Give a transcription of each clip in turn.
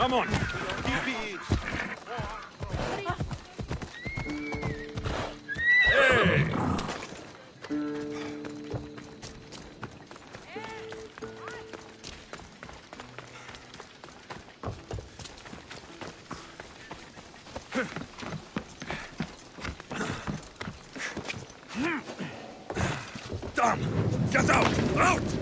Come on. Hey! Done! Get out! Out!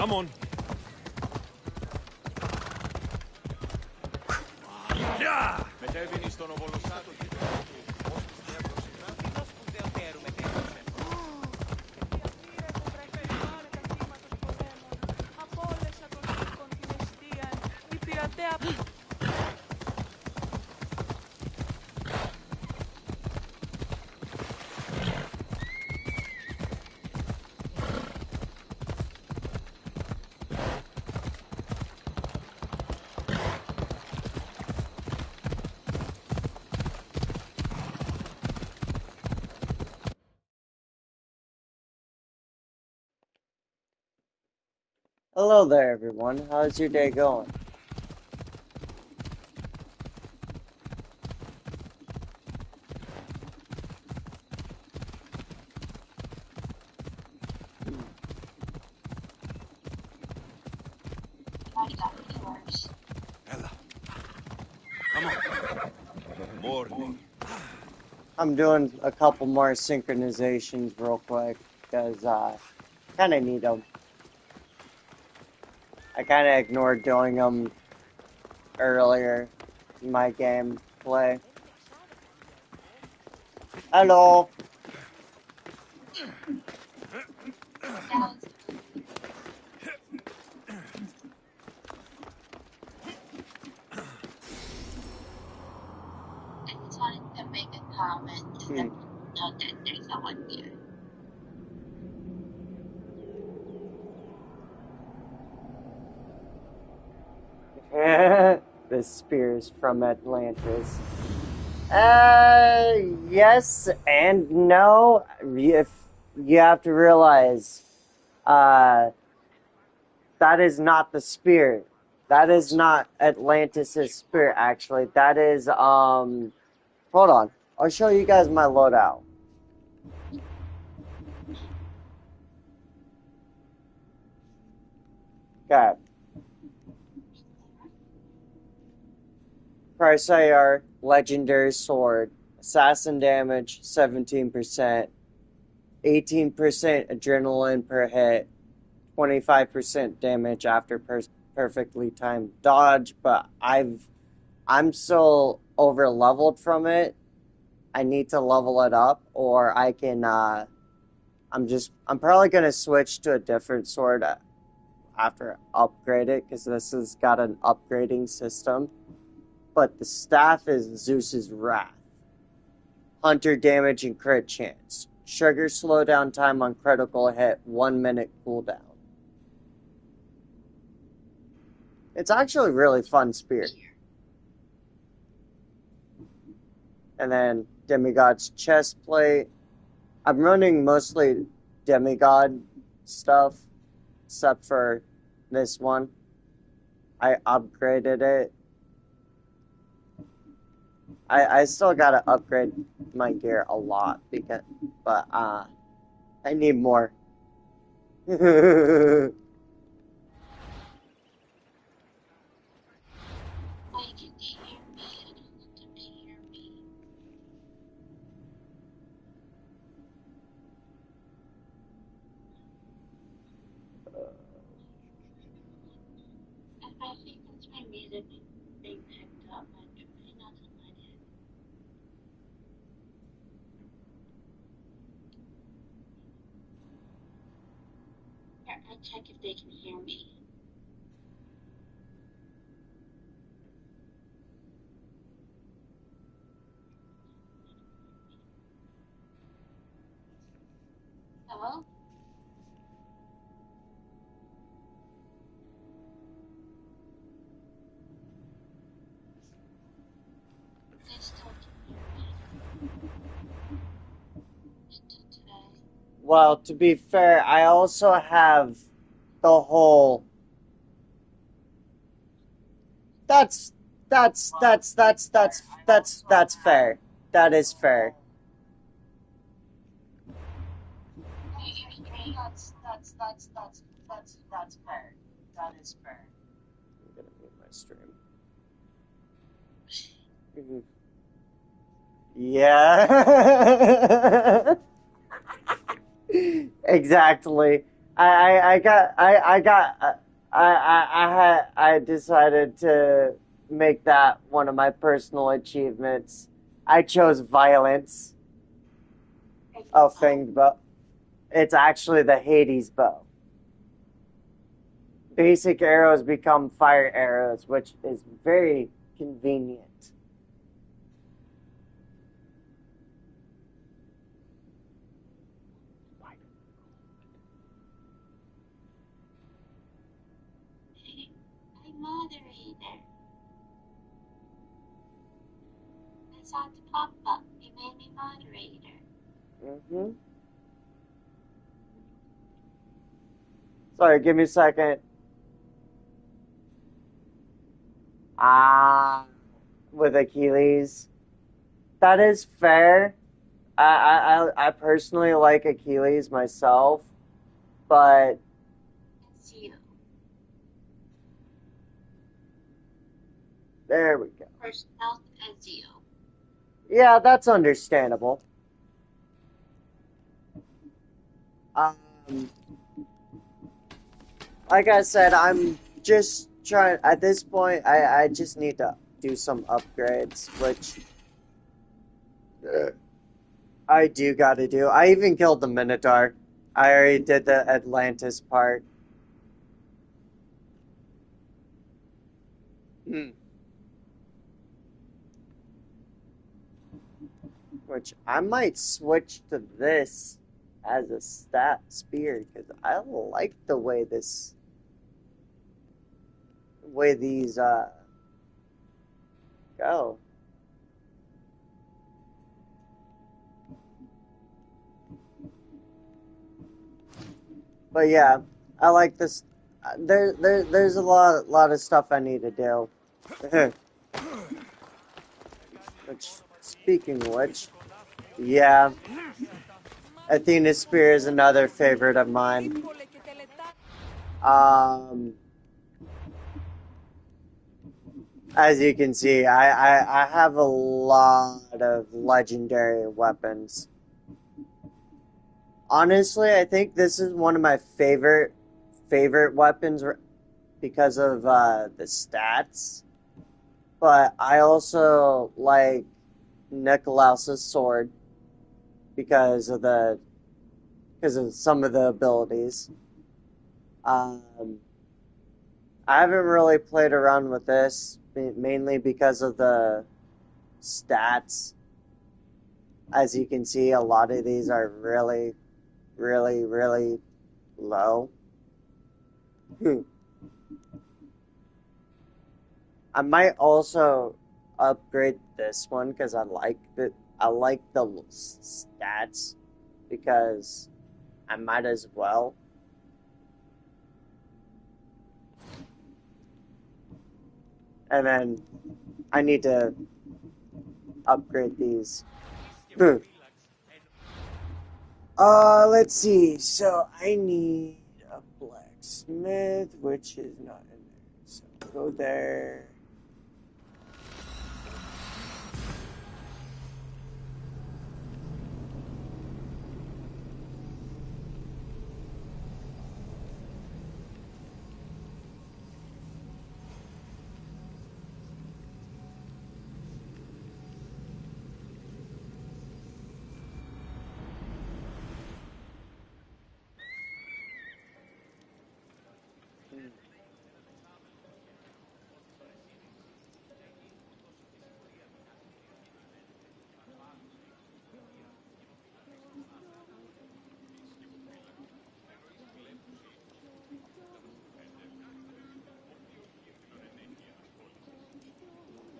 Come on. Hello there, everyone. How's your day going? I got yours. Ella, come on. Morning. I'm doing a couple more synchronizations real quick because kind of need them. I kind of ignored doing them earlier in my gameplay. Hello. That was I just wanted to make a comment to let Hmm. people know that there's someone here. The spears from Atlantis. Yes and no. If you have to realize, uh, that is not the spear. That is not Atlantis' spirit, actually. That is, hold on. I'll show you guys my loadout. Okay. Price IR, Legendary Sword, Assassin damage, 17%, 18% adrenaline per hit, 25% damage after perfectly timed dodge, but I'm still over leveled from it. I need to level it up, or I can, I'm probably gonna switch to a different sword after I upgrade it, because this has got an upgrading system. But the staff is Zeus's Wrath. Hunter damage and crit chance. Sugar slowdown time on critical hit, 1 minute cooldown. It's actually a really fun spear. And then Demigod's chest plate. I'm running mostly Demigod stuff, except for this one. I upgraded it. I still gotta upgrade my gear a lot but I need more. Why can they hear me? I don't want them to hear me. I think that's my music being picked up. I'm trying not to let it. Here, I check if they can hear me. Hello? They still can hear me. Still today. Well, to be fair, I also have the whole. That's that's fair. That is fair. Hey, your stream. That's fair. That is fair. I'm gonna mute my stream. Mhm. Yeah. Exactly. I decided to make that one of my personal achievements. I chose violence. Oh, fanged bow. It's actually the Hades bow. Basic arrows become fire arrows, which is very convenient. Hey, I'm moderator. I saw the pop-up. You made me moderator. Sorry, give me a second. Ah, with Achilles. That is fair. I personally like Achilles myself, but Ezio. there we go. Or Stealth Ezio. Yeah, that's understandable. Um, like I said, I'm just trying, at this point, I just need to do some upgrades, which I do gotta do. I even killed the Minotaur. I already did the Atlantis part. Hmm. Which I might switch to this as a stat spear because I like the way these go. But yeah, I like this. There's a lot of stuff I need to do. Which, speaking of which, yeah, Athena's spear is another favorite of mine. Um, as you can see, I have a lot of legendary weapons. Honestly, I think this is one of my favorite weapons because of the stats. But I also like Nicolaus's sword because of some of the abilities. Um, I haven't really played around with this mainly because of the stats. As you can see, a lot of these are really, really, really low. I might also upgrade this one because I like the stats because I might as well. And then I need to upgrade these. Let's see. So I need a blacksmith, which is not in there. So go there.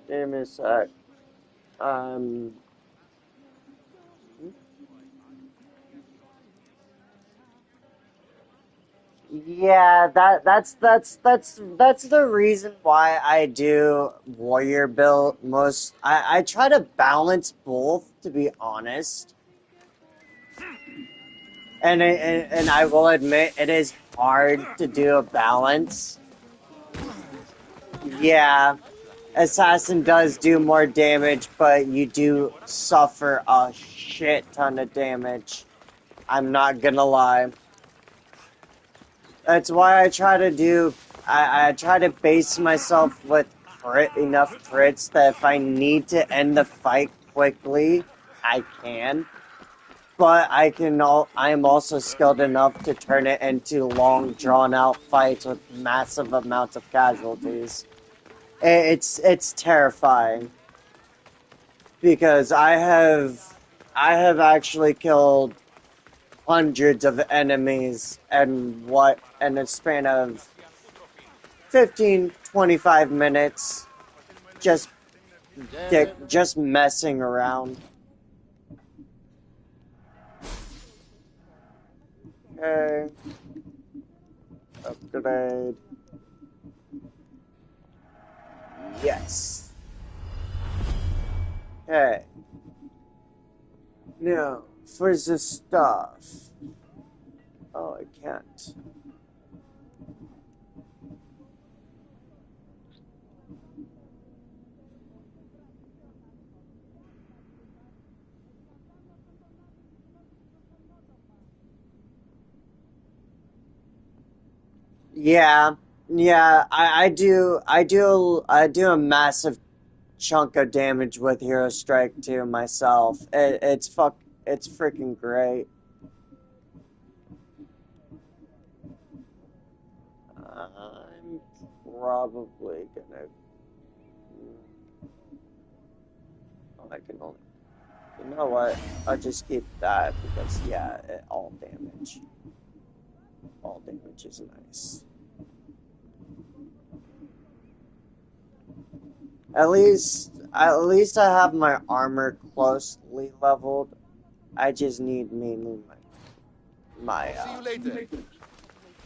Give me a sec. Um, yeah, that's the reason why I do warrior build most. I try to balance both, to be honest. And I will admit it is hard to do a balance. Yeah, assassin does do more damage, but you do suffer a shit ton of damage. I'm not gonna lie. That's why I try to do. I try to base myself with enough crits that if I need to end the fight quickly, I can. But I am also skilled enough to turn it into long, drawn-out fights with massive amounts of casualties. It's terrifying because I have actually killed hundreds of enemies and what in a span of 15-25 minutes just just messing around. Okay, upgrade. Yes. Okay. Now, for the stuff. Oh, I can't. Yeah, yeah, I do a massive chunk of damage with Hero Strike too myself. It's freaking great. I'm probably gonna. Oh, I can only. You know what? I'll just keep that because yeah, all damage. All damage is nice. At least I have my armor closely leveled. I just need mainly my See you later.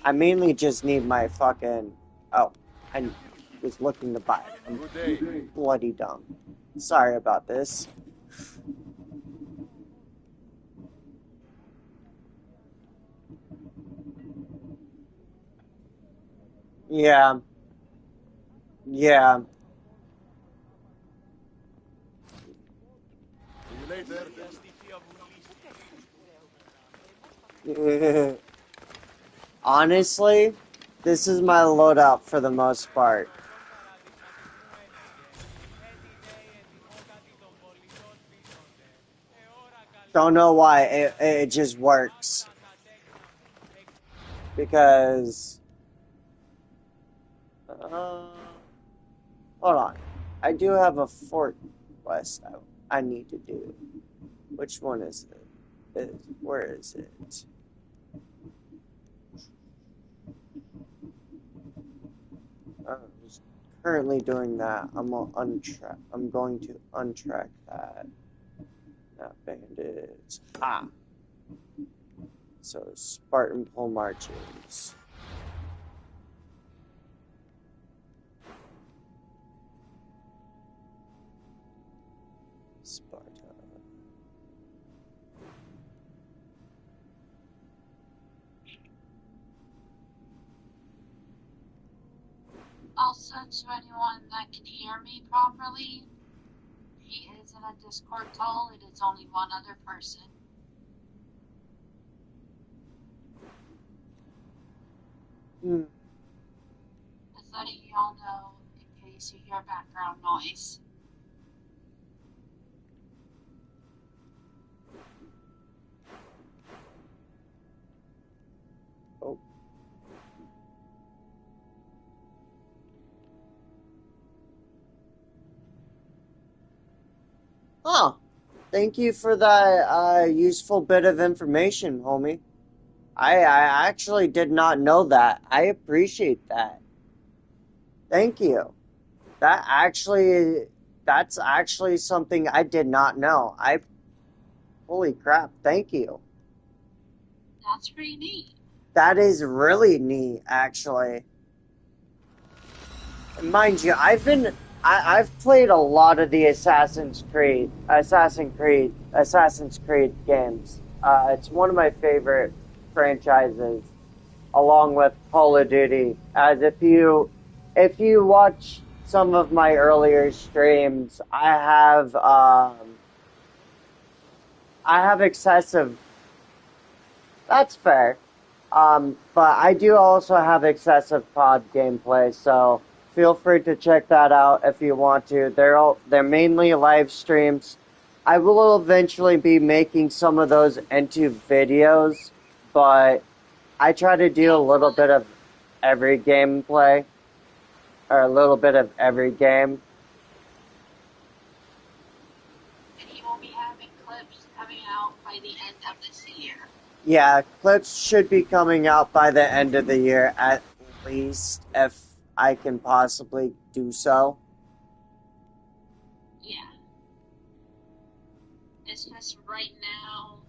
I mainly just need my fucking. Oh, I was looking to buy it. I'm Good day. bloody dumb. Sorry about this. Yeah, yeah. See you later. Honestly, this is my loadout for the most part. Don't know why it just works because. Uh, hold on, I do have a fort quest I need to do. Which one is it? Where is it? I'm just currently doing that. I'm going to untrack that. Not bandits. Ah. So Spartan pole marches. Sparta. Also, to anyone that can hear me properly, he is in a Discord call. It is only one other person. Hmm. Just letting you all know in case you hear background noise. Oh. Oh. Thank you for that useful bit of information, homie. I actually did not know that. I appreciate that. Thank you. That actually, that's actually something I did not know. Holy crap, thank you. That's pretty neat. That is really neat, actually. Mind you, I've played a lot of the Assassin's Creed games. It's one of my favorite franchises, along with Call of Duty. As if you watch some of my earlier streams, I have excessive. That's fair. But I do also have excessive pod gameplay, so feel free to check that out if you want to. They're mainly live streams. I will eventually be making some of those into videos, but I try to do a little bit of every gameplay, or a little bit of every game. And he will be having clips coming out by the end of this year. Yeah, clips should be coming out by the end of the year, at least, if I can possibly do so. Yeah. It's just right now,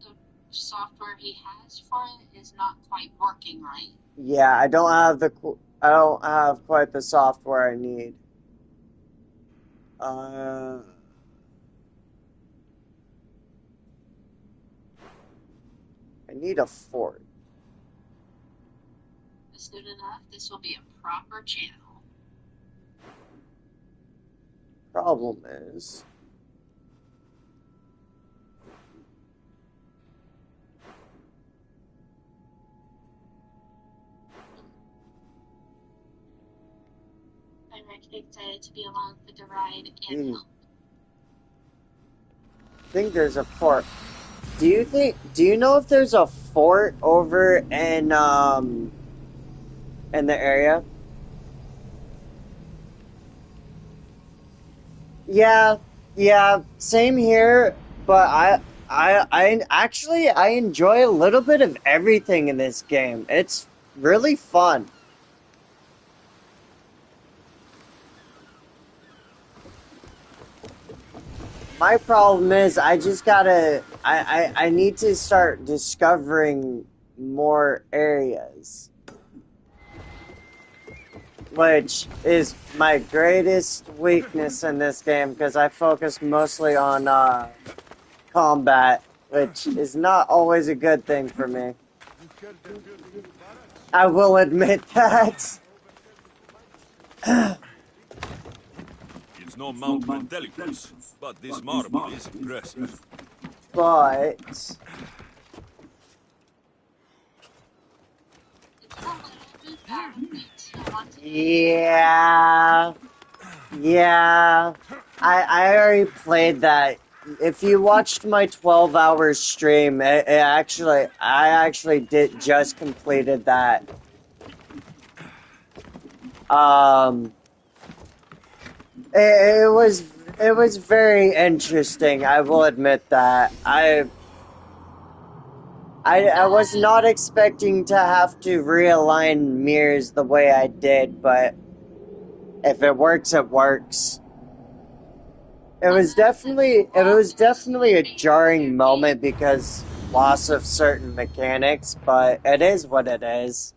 the software he has for it is not quite working right. Yeah, I don't have quite the software I need. Uh, I need a fort. Soon enough, this will be a proper channel. Problem is, I'm excited to be along for the ride and help. I think there's a fort. Do you know if there's a fort over in the area? Yeah, yeah, same here, but I enjoy a little bit of everything in this game. It's really fun. My problem is I just gotta I need to start discovering more areas. Which is my greatest weakness in this game because I focus mostly on combat, which is not always a good thing for me. I will admit that. It's no Mount Metellicus, but this marble is impressive. But It's a little bit bad of me to want to yeah, I already played that. If you watched my 12-hour stream, I actually did just completed that. It was very interesting. I will admit that. I was not expecting to have to realign mirrors the way I did, but if it works, it works. It was definitely a jarring moment because loss of certain mechanics, but it is what it is.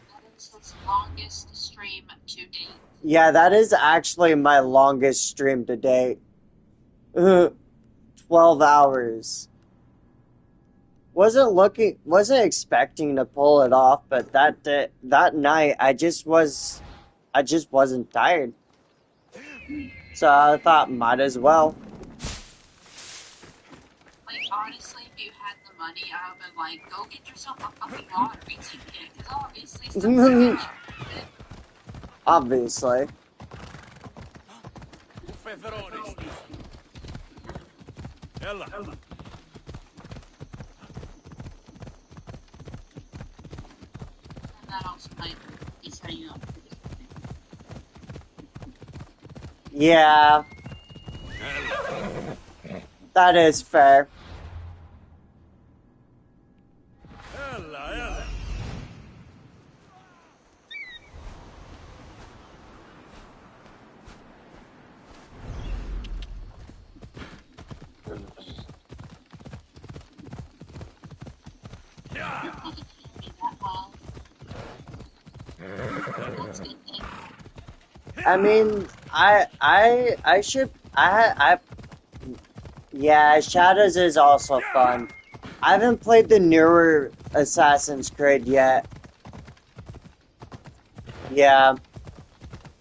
That is his longest stream to date. Yeah, that is actually my longest stream to date. 12 hours. Wasn't expecting to pull it off, but that night I just wasn't tired. So I thought might as well. Like, honestly, if you had the money, I would have been like, go get yourself a fucking lottery ticket, because obviously something get you. Obviously. Ella. And that also might be setting you up. Yeah. That is fair. Ella. I mean, yeah, Shadows is also fun. I haven't played the newer Assassin's Creed yet. Yeah.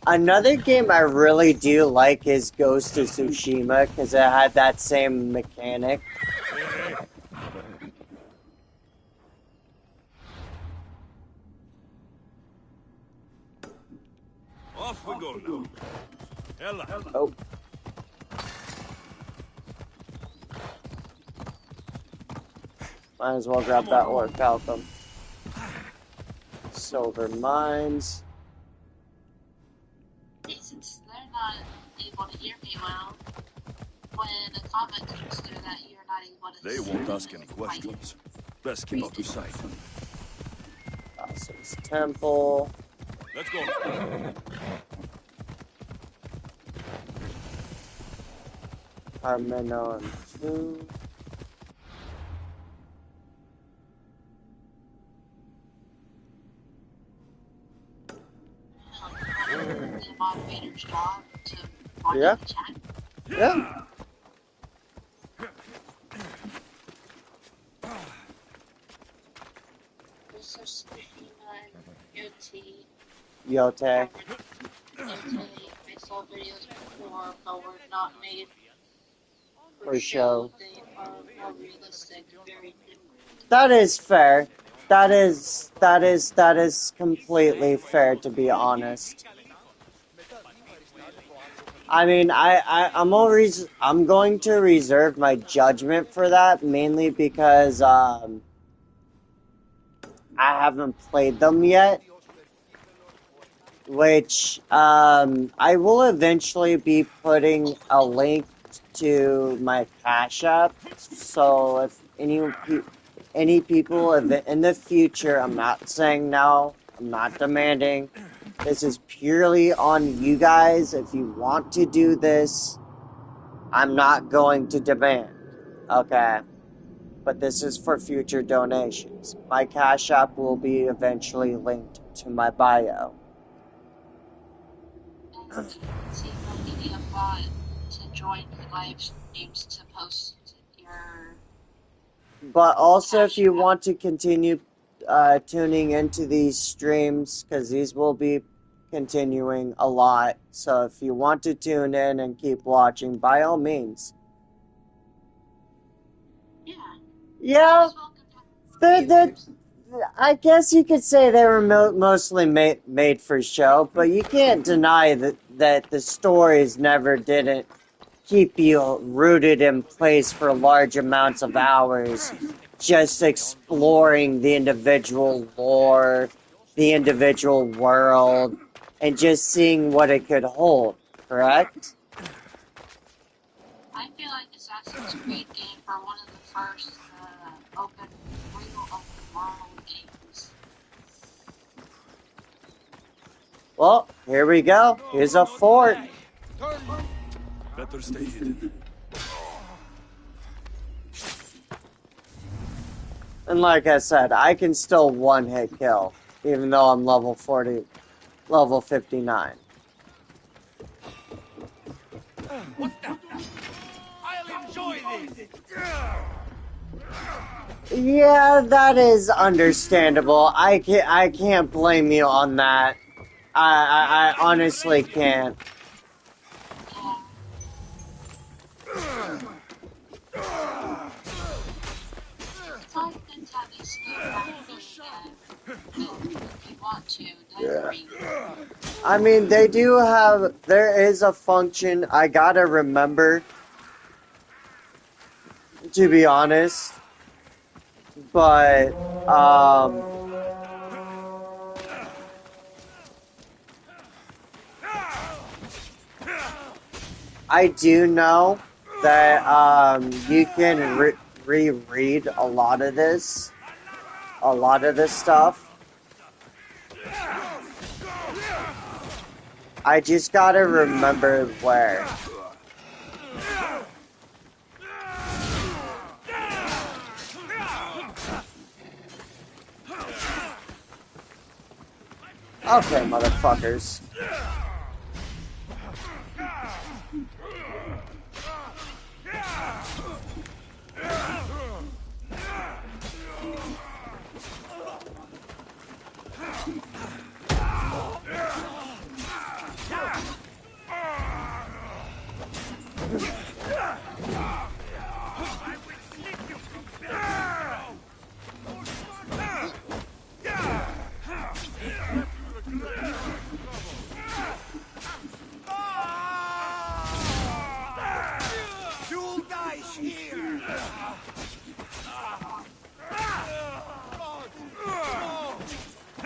Another game I really do like is Ghost of Tsushima, because it had that same mechanic. Off we go now. Ella. Oh. Might as well grab that ore falcon. Silver mines. Since they're not able to hear me well, when a comment comes through that you're not able to They won't ask any questions. Best keep out of sight. Dawson's Temple. Let's go. Parmenon 2. moderator's job to monitor Yeah. the chat. Yeah. This is Yoti. Yote. I saw videos before, but were not made For show. They are more realistic, very different. That is fair. That is completely fair, to be honest. I mean, I'm going to reserve my judgment for that, mainly because I haven't played them yet. Which I will eventually be putting a link to my Cash App. So if any people in the future, I'm not saying no, I'm not demanding. This is purely on you guys. If you want to do this, I'm not going to demand. Okay. But this is for future donations. My Cash App will be eventually linked to my bio. And see my media bot to join live streams to post your. But also, if you want to continue tuning into these streams, because these will be continuing a lot. So if you want to tune in and keep watching, by all means. Yeah. Yeah, I guess you could say they were mostly made for show, but you can't deny that the stories never didn't keep you rooted in place for large amounts of hours, just exploring the individual lore, the individual world, and just seeing what it could hold, correct? I feel like Assassin's Creed game for one of the first real open world games. Well, here we go. Here's a fort. Better stay hidden. And like I said, I can still one-hit kill, even though I'm level 40, level 59. What the? I'll enjoy this. Yeah, that is understandable. I can't blame you on that. I honestly can't. It's always good to at least know if you want to, then read. I mean, there is a function I gotta remember, to be honest, but, I do know that, you can reread a lot of this stuff. I just gotta remember where. Okay, motherfuckers.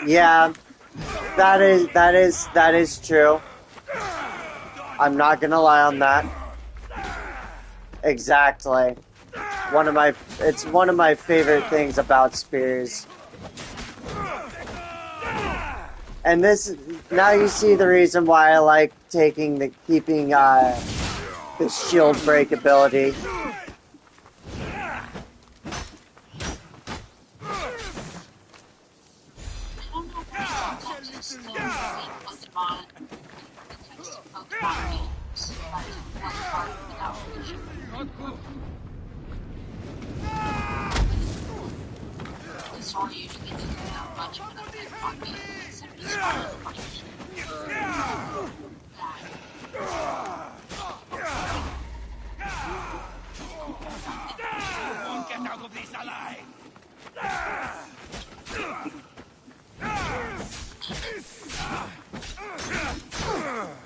Yeah, that is true. I'm not gonna lie on that. Exactly. It's one of my favorite things about spears. And now you see the reason why I like keeping the shield break ability. I don't know if Xbox is still using Pokemon one part without finishing. The sword usually doesn't have much of an effect on me, except as far as punishment. Won't get out of this alive!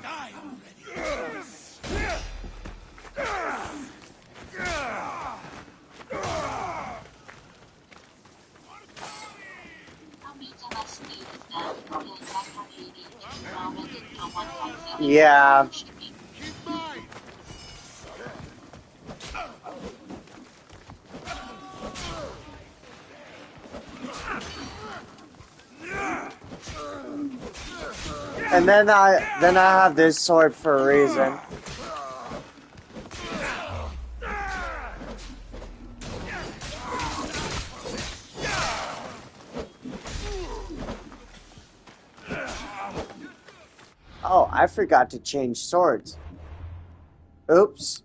Die already! Yeah. He's mine! And then I have this sword for a reason. Oh, I forgot to change swords. Oops.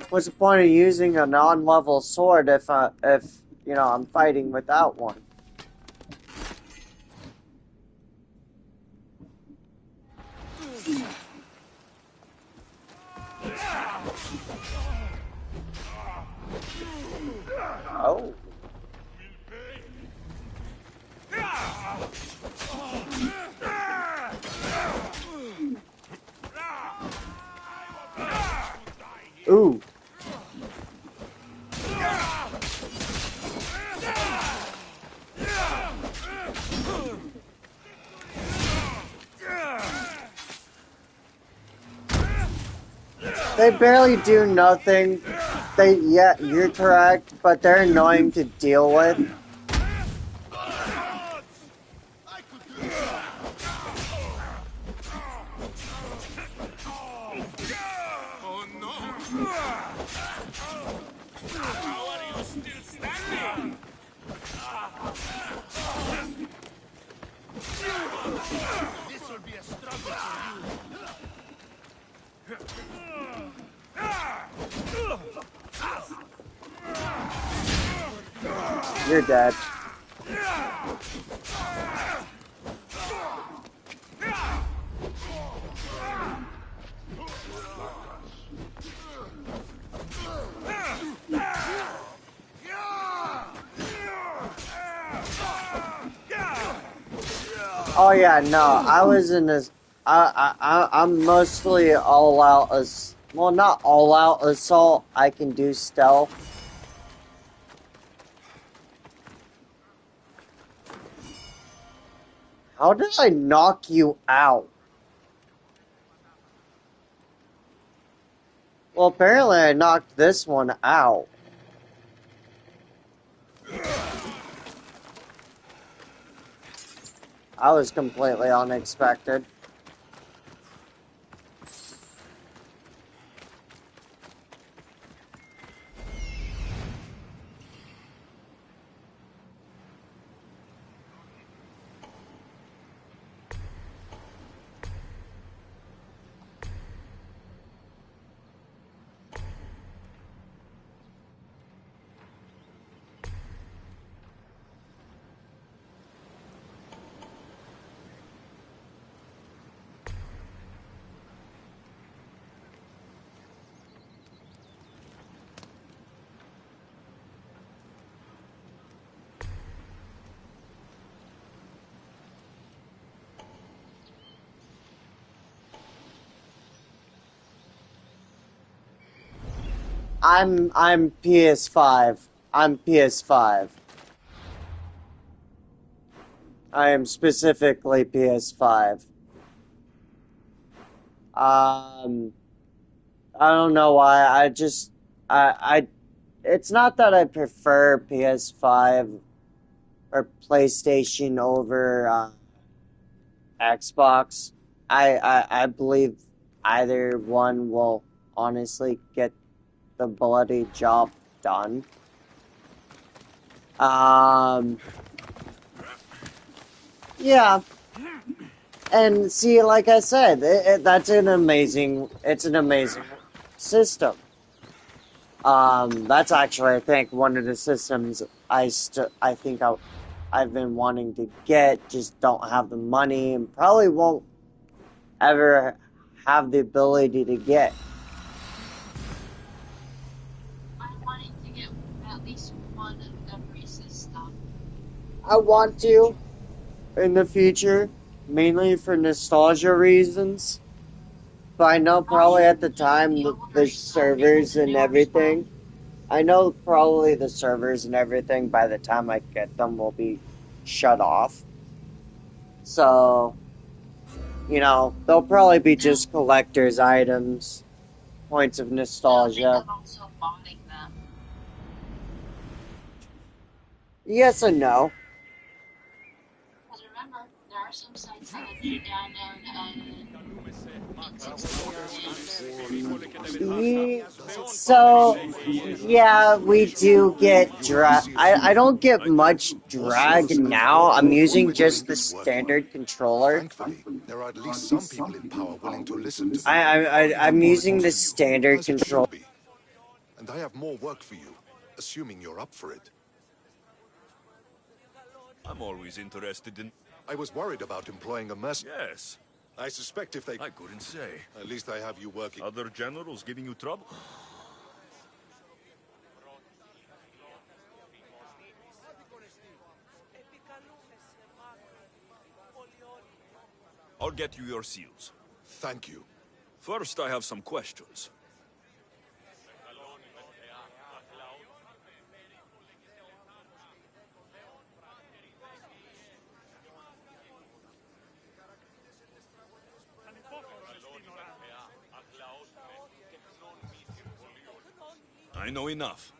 What's the point of using a non-level sword if you know I'm fighting without one? Oh. Ooh. They barely do nothing. Yeah, you're correct, but they're annoying to deal with. Oh no! How are you still standing? This will be a struggle for you. You're dead. Oh yeah, no, I was in this. I'm mostly all out as well, not all out assault. I can do stealth. How did I knock you out? Well, apparently I knocked this one out. I was completely unexpected. I'm PS5. I'm PS5. I am specifically PS5. I don't know why. It's not that I prefer PS5 or PlayStation over Xbox. I believe either one will honestly get the bloody job done. Yeah. And see, like I said, that's it's an amazing system. That's actually, I think, one of the systems I think I've been wanting to get, just don't have the money and probably won't ever have the ability to get. I'm wanting to get at least one of every system. I want to in the future, mainly for nostalgia reasons. But I know probably at the time the servers and everything. I know probably the servers and everything by the time I get them will be shut off. So, they'll probably be just collector's items, points of They'll think nostalgia. of also modding them. Yes and no. Because remember, there are some sites that let you download So, yeah, we do get drag. I don't get much drag now. I'm using just the standard controller. Thankfully, there are at least some people in power willing to listen to me. I'm using the To you, standard as it control. should be. And I have more work for you, assuming you're up for it. I'm always interested in... I was worried about employing a mercenary. Yes, I suspect if they... I couldn't say. At least I have you working. Other generals giving you trouble? I'll get you your seals. Thank you. First, I have some questions. I know enough.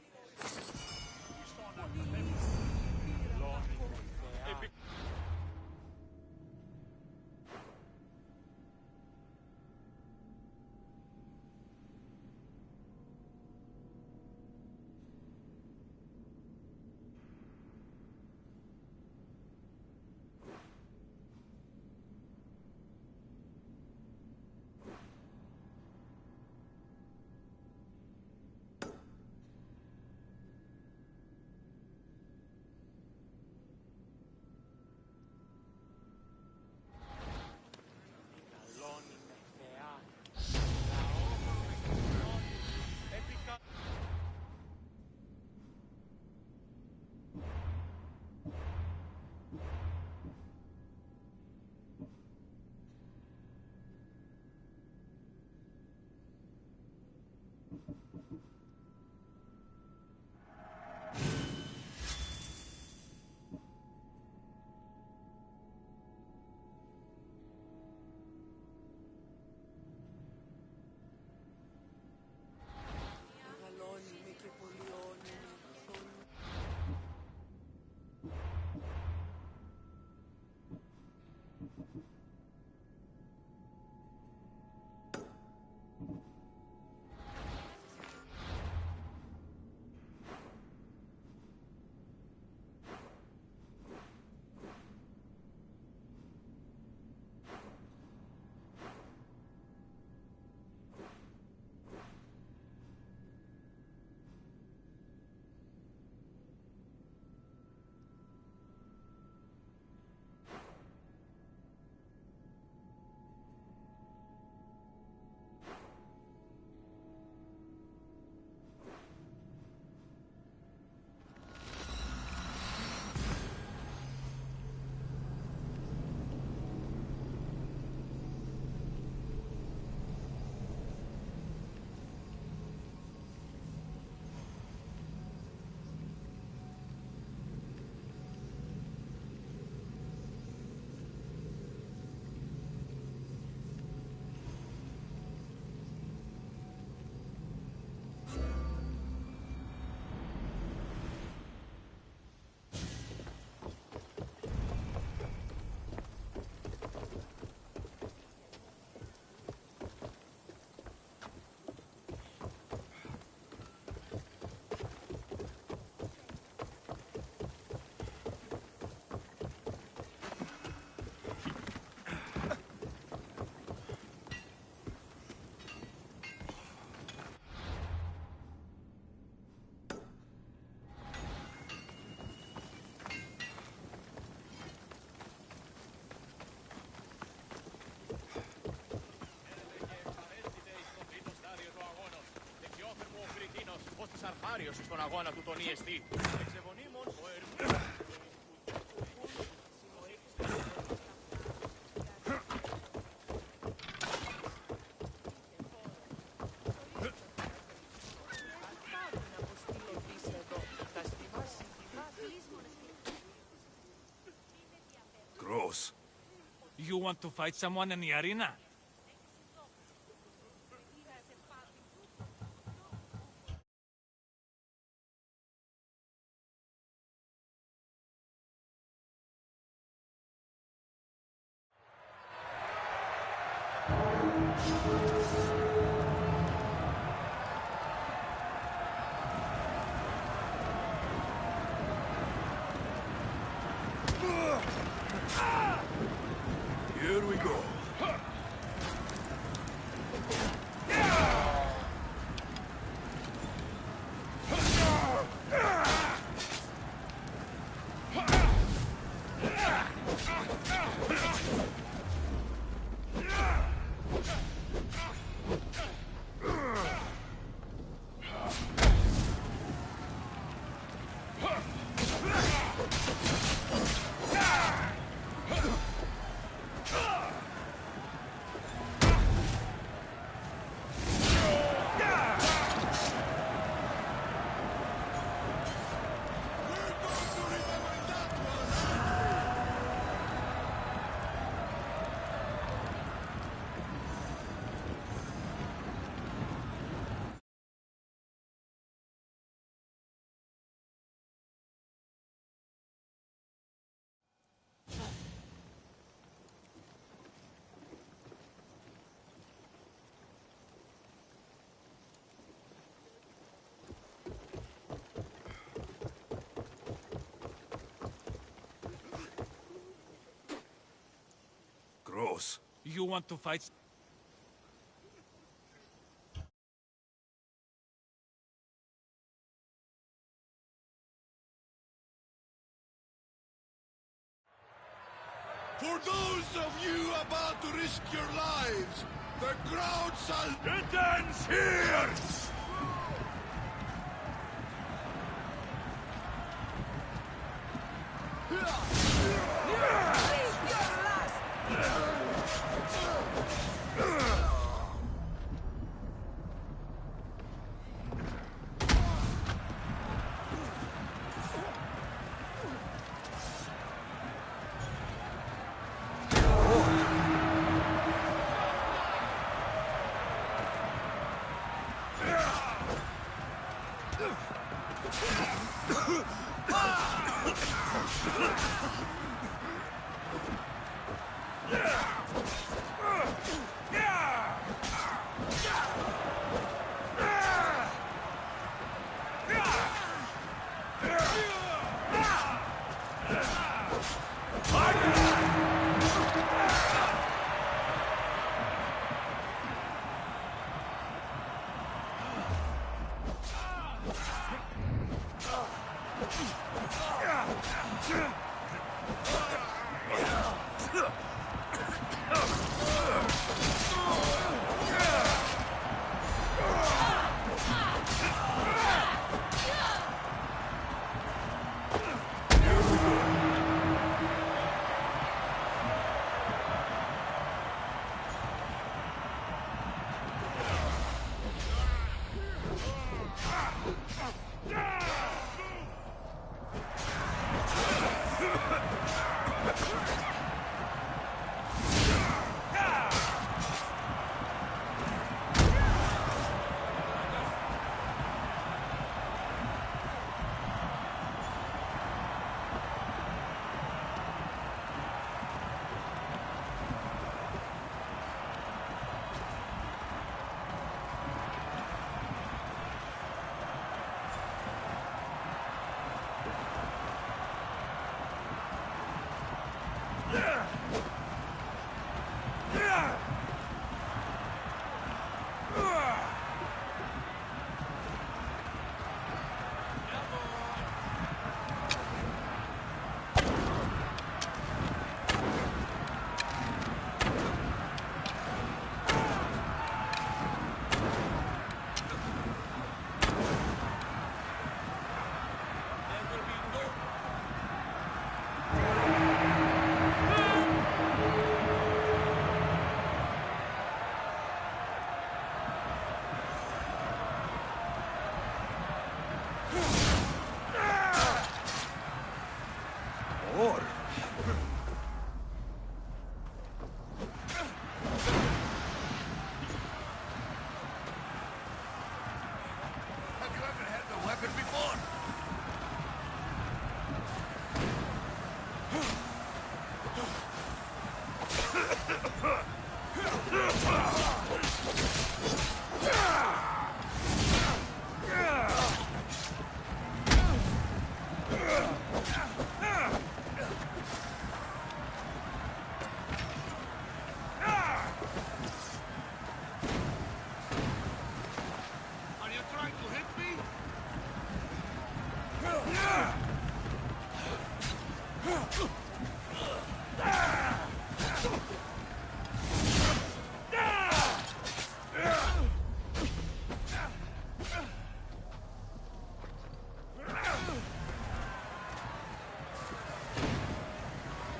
Μάριος στον αγώνα του τον EST. Εξεβονίμων ο Gross. You want to fight someone in the arena? Here we go. Gross. You want to fight? For those of you about to risk your lives, the crowd shall... It ends here!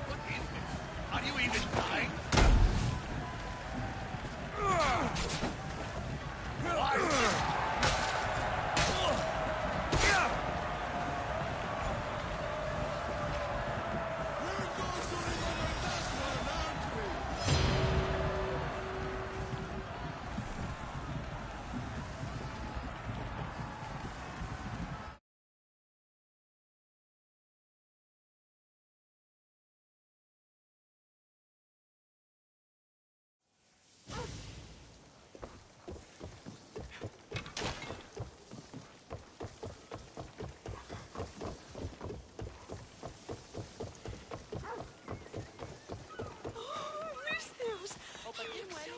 What is this? Are you even dying? We're going to remember that one, aren't we? Mis Dios. Qué bueno.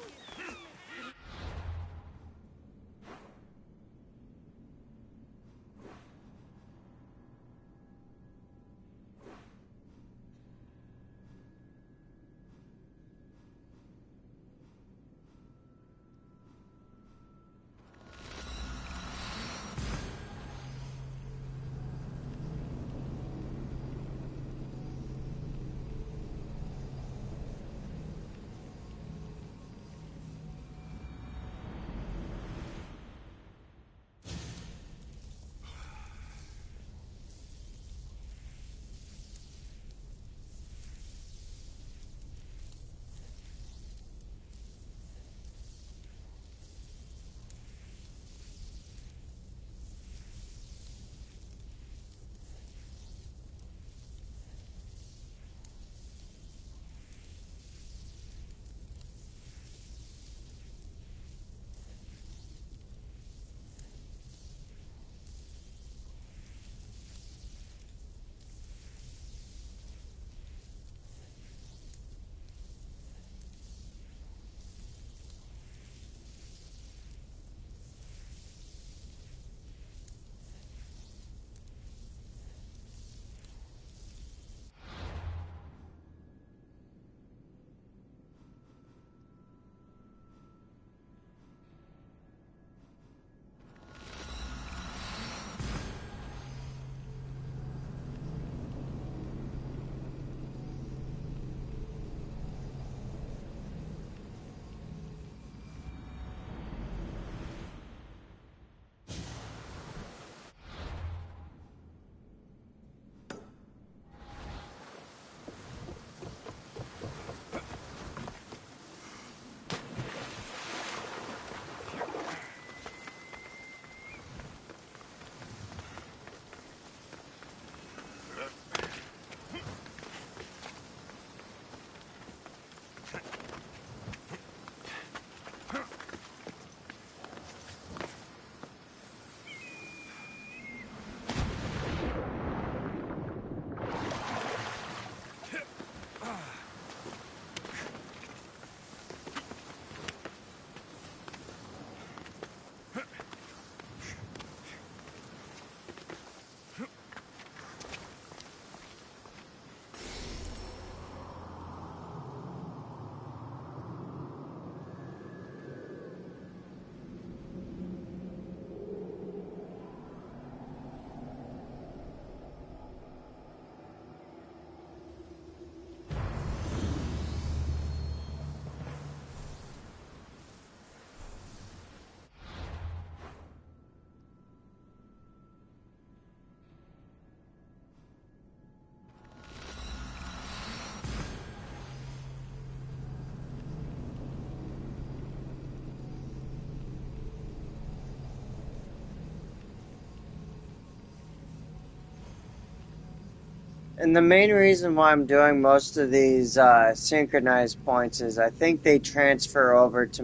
And the main reason why I'm doing most of these synchronized points is I think they transfer over to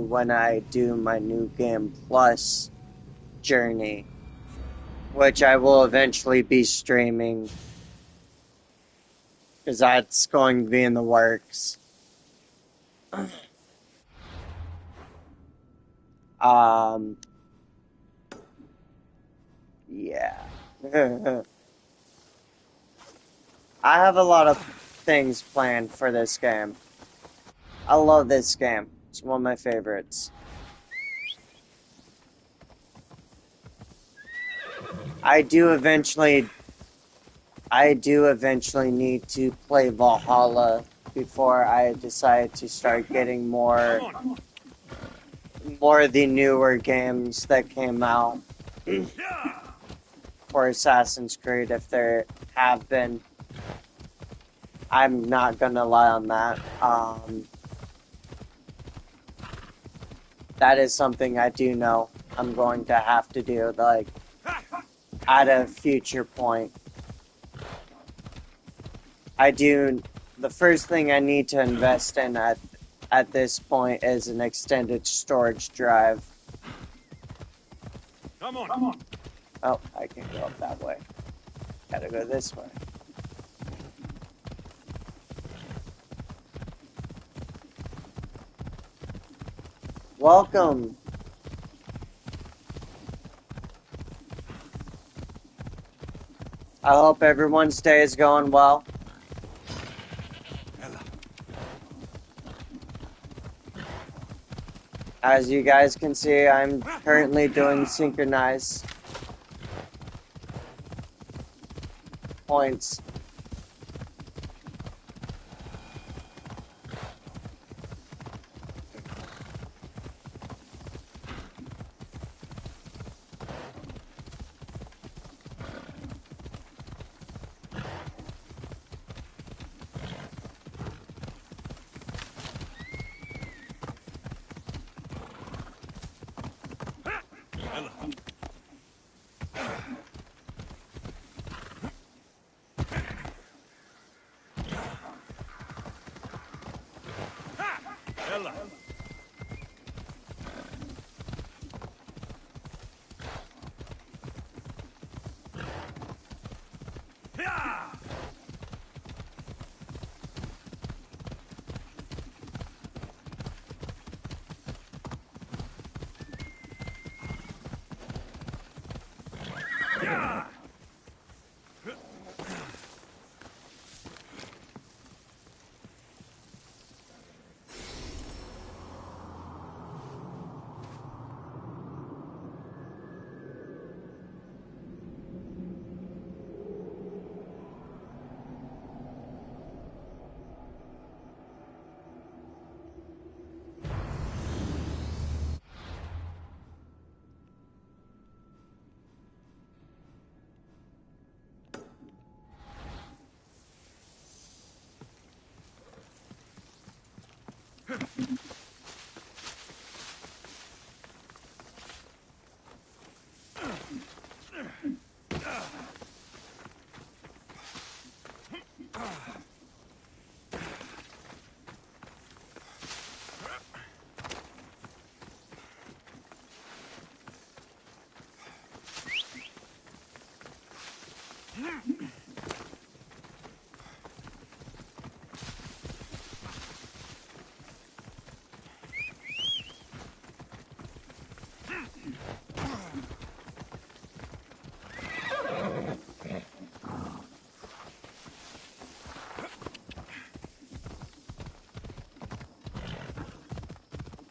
when I do my new game plus journey, which I will eventually be streaming, because that's going to be in the works. Yeah. I have a lot of things planned for this game. I love this game. It's one of my favorites. I do eventually need to play Valhalla before I decide to start getting more of the newer games that came out for Assassin's Creed, if there have been. I'm not gonna lie on that. That is something I do know I'm going to have to do, like, at a future point. The first thing I need to invest in at this point is an extended storage drive. Come on. Oh, I can go up that way. Gotta go this way. Welcome. I hope everyone's day is going well. As you guys can see, I'm currently doing synchronized points. Ella.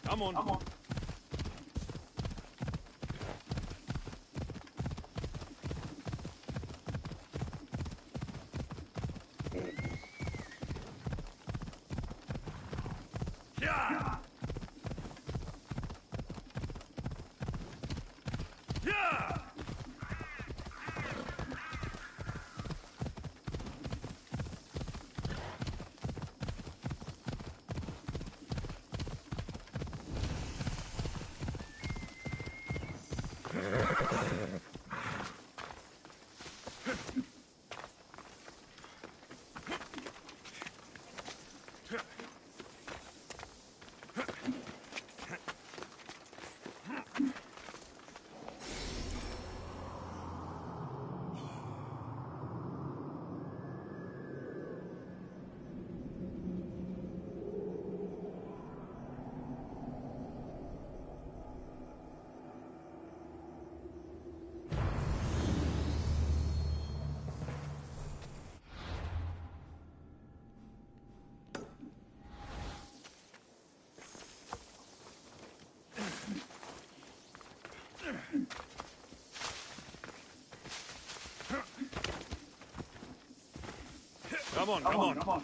Come on. Yeah. Yeah. Come on, come on.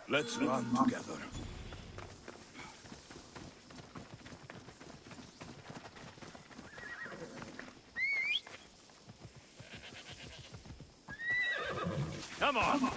Let's run together. Come on!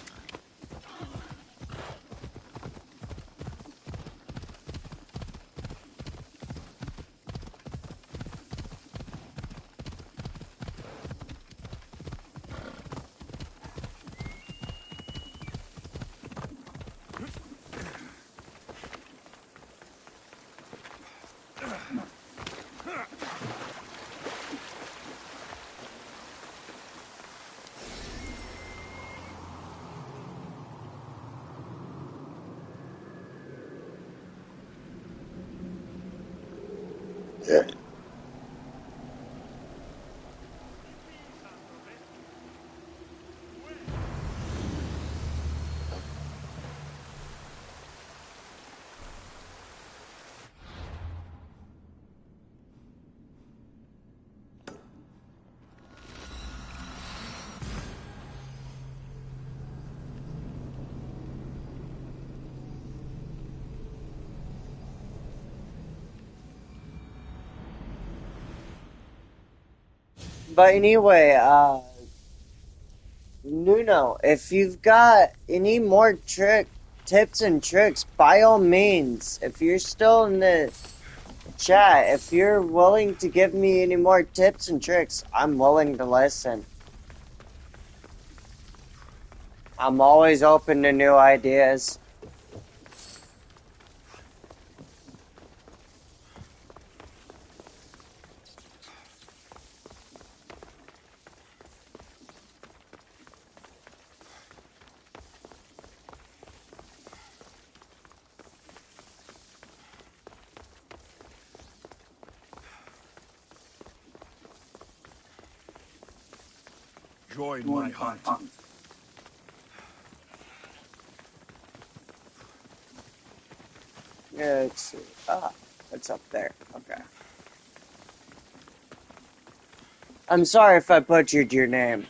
But anyway, Nuno, if you've got any more tips and tricks, by all means, if you're still in the chat, if you're willing to give me any more tips and tricks, I'm willing to listen. I'm always open to new ideas. Join my hunt. Yeah, let's see. Ah, it's up there. Okay. I'm sorry if I butchered your name.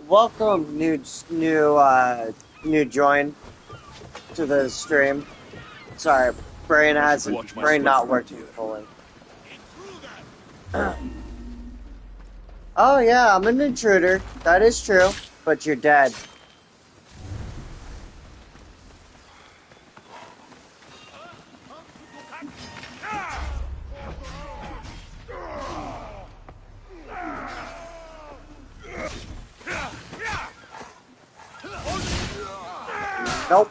Welcome, new join to the stream. Sorry, brain not working fully. Oh yeah, I'm an intruder. That is true, but you're dead. Nope.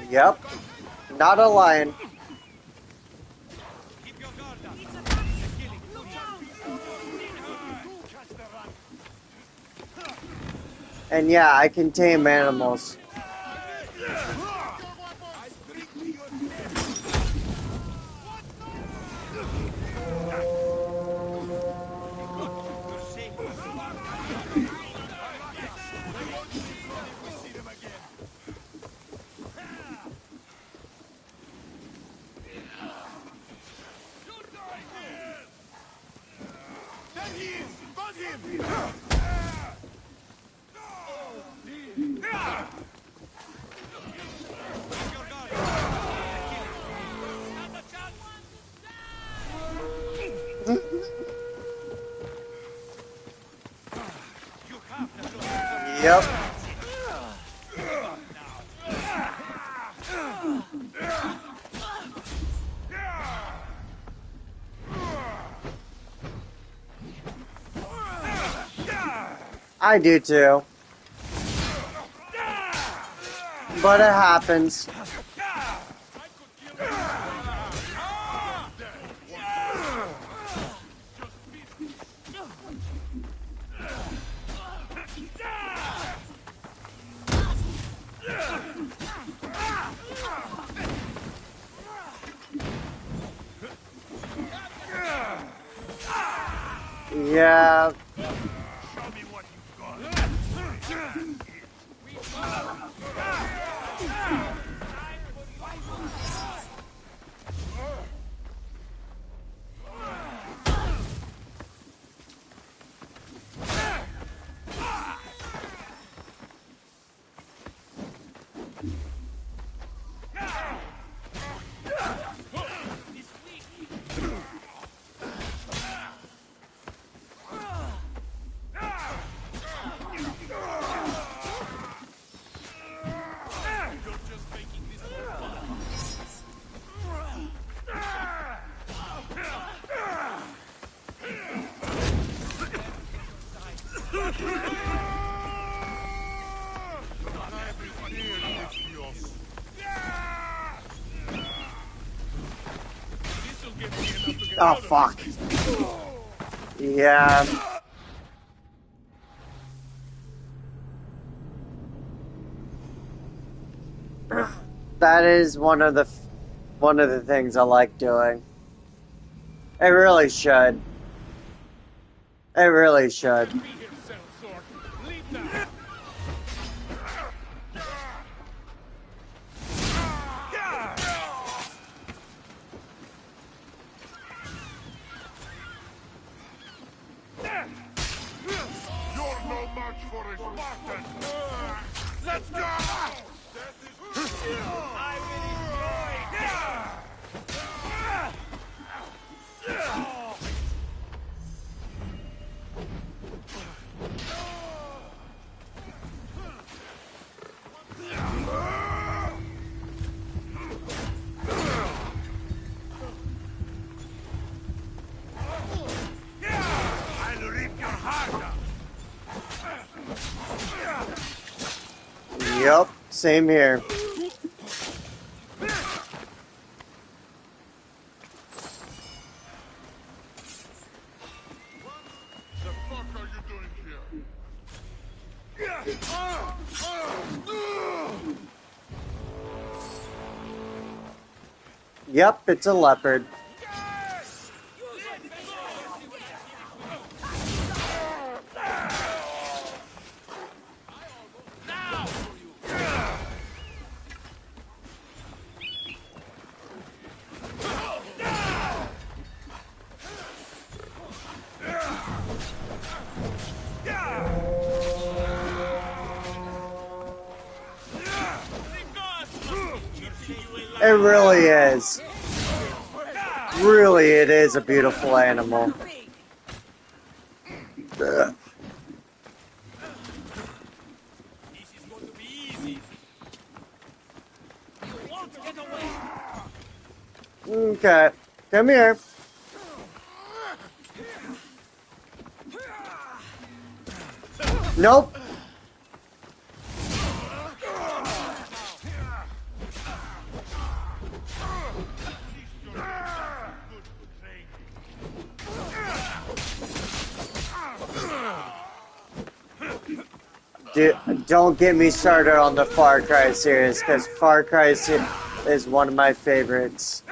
Yep. Not a lion. Keep your guard up. And yeah, I can tame animals. Yep. I do too. But it happens. Yeah. Oh, fuck. Yeah. That is one of the things I like doing. It really should. It really should. You're no match for a Spartan! Let's go! I I'll rip your heart out! Yep, same here. The fuck are you doing here? Yep, it's a leopard. It really is. Really, it is a beautiful animal. Ugh. This is going to be easy. You won't get away. Okay, come here. Nope. Don't get me started on the Far Cry series, because Far Cry is one of my favorites.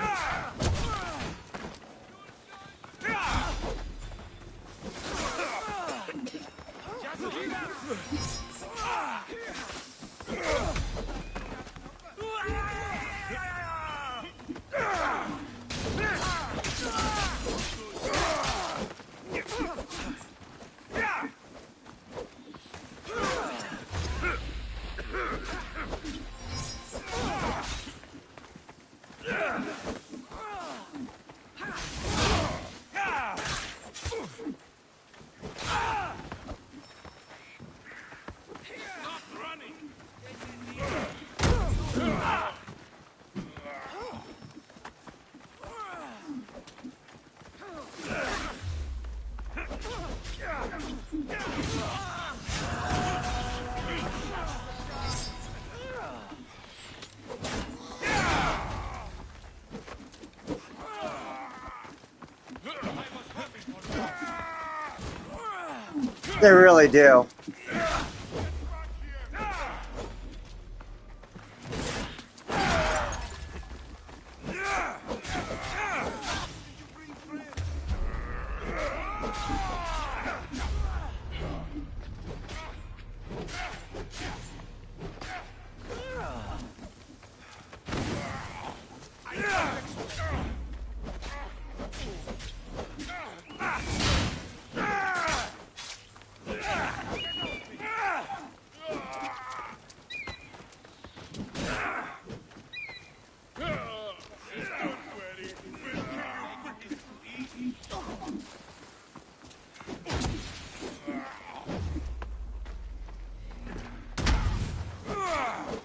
They really do.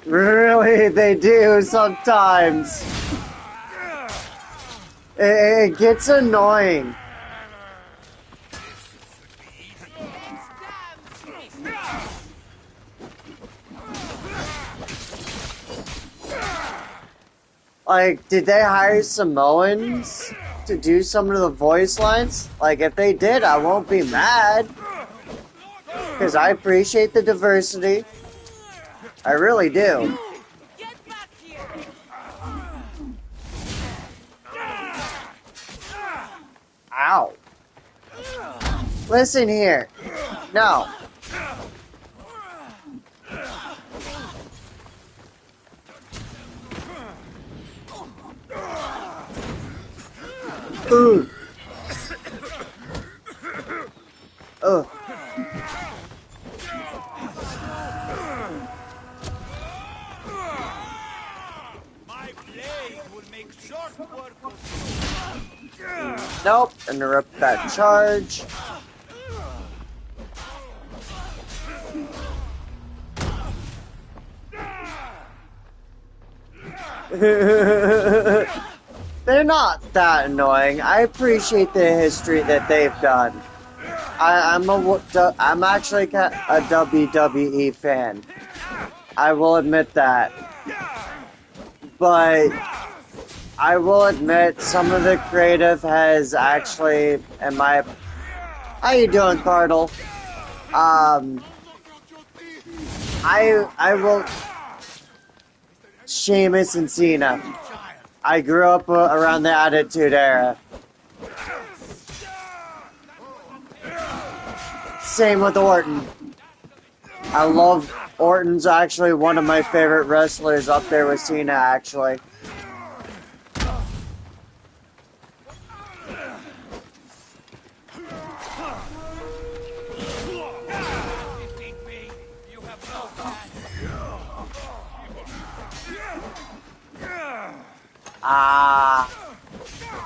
Really, they do sometimes. It gets annoying. Like, did they hire Samoans? to do some of the voice lines. Like, if they did, I won't be mad. Because I appreciate the diversity. I really do. Get back here! Ow. Listen here. No. Ooh. Ugh. My blade will make short work of Nope. Interrupt that charge. They're not that annoying. I appreciate the history that they've done. I'm actually a WWE fan. I will admit that. But I will admit some of the creative has actually, in my... How you doing, Cardinal? I will... Sheamus and Cena. I grew up around the Attitude Era. Same with Orton. I love Orton's actually one of my favorite wrestlers, up there with Cena, actually.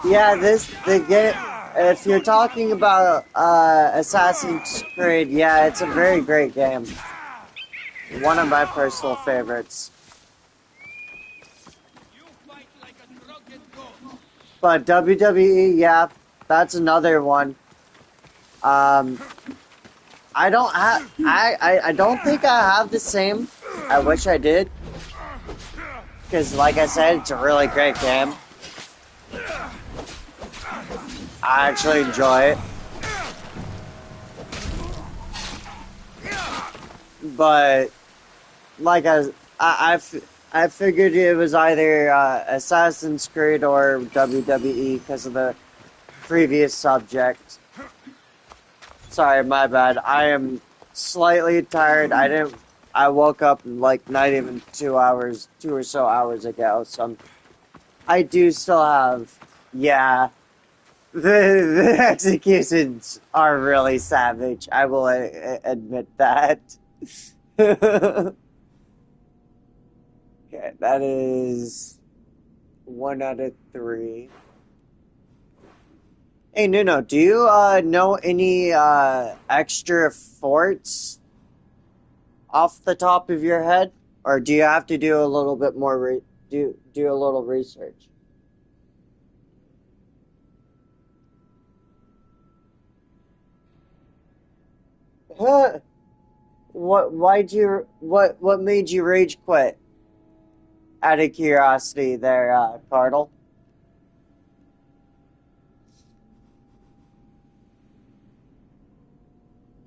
Yeah, the game, if you're talking about Assassin's Creed, yeah, it's a very great game. One of my personal favorites. But WWE, yeah, that's another one. I don't think I have the same. I wish I did. Because, like I said, it's a really great game. I actually enjoy it. But, like I figured it was either Assassin's Creed or WWE because of the previous subject. Sorry, my bad. I am slightly tired. I woke up like not even 2 or so hours ago. So I do still have, yeah. The executions are really savage. I will admit that. Okay, that is 1 out of 3. Hey, Nuno, do you know any extra forts off the top of your head, or do you have to do a little bit more do a little research? Huh? What made you rage quit? Out of curiosity there, Cardle.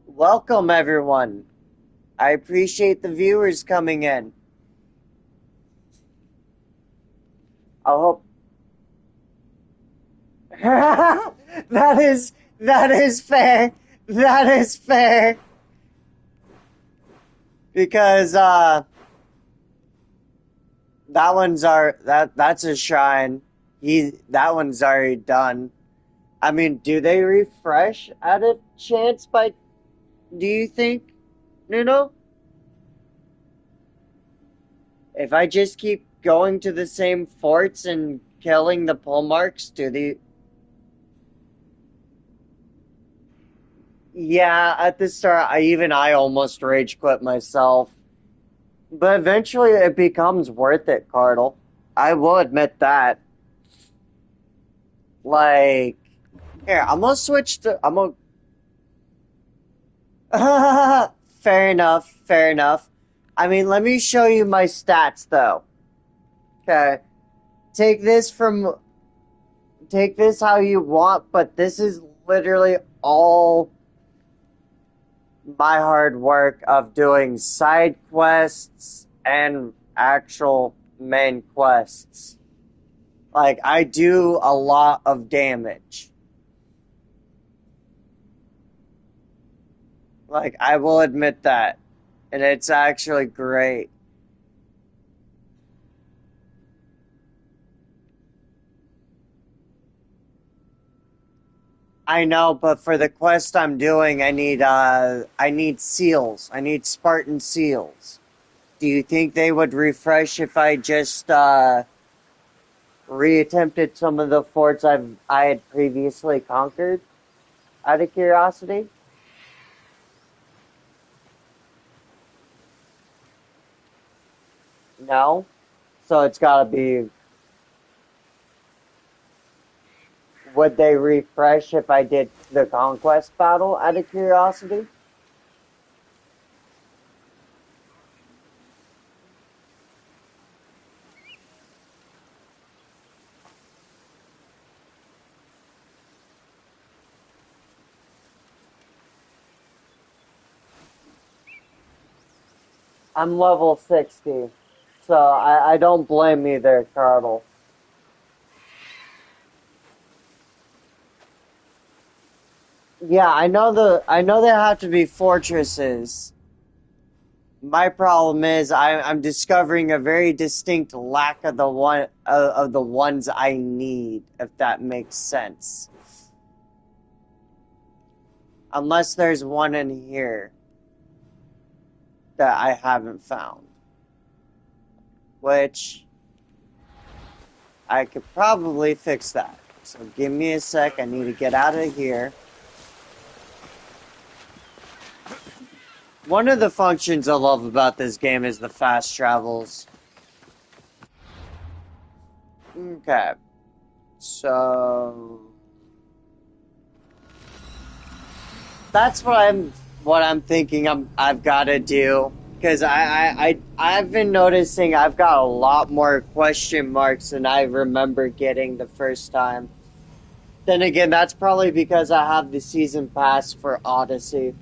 Welcome, everyone. I appreciate the viewers coming in. I hope... that is fair. That is fair. Because, that's a shrine. That one's already done. I mean, do they refresh at a chance do you think, Nuno? If I just keep going to the same forts and killing the pull marks, Yeah, at the start, I almost rage quit myself. But eventually it becomes worth it, Cardle. I will admit that. Like, here, I'm gonna switch to, fair enough, fair enough. I mean, let me show you my stats, though. Okay. Take this from take this how you want, but this is literally all my hard work of doing side quests and actual main quests. Like, I do a lot of damage. Like, I will admit that. And it's actually great. I know, but for the quest I'm doing, I need seals. I need Spartan seals. Do you think they would refresh if I just reattempted some of the forts I had previously conquered? Out of curiosity? No? So it's gotta be... Would they refresh if I did the conquest battle, out of curiosity? I'm level 60, so I don't blame you there, Cardle. Yeah, I know there have to be fortresses. My problem is I'm discovering a very distinct lack of the ones I need, if that makes sense. Unless there's one in here that I haven't found. Which I could probably fix that. So give me a sec, I need to get out of here. One of the functions I love about this game is the fast travels. Okay. So that's what I'm thinking I've got to do, because I've been noticing I've got a lot more question marks than I remember getting the first time. Then again, that's probably because I have the season pass for Odyssey.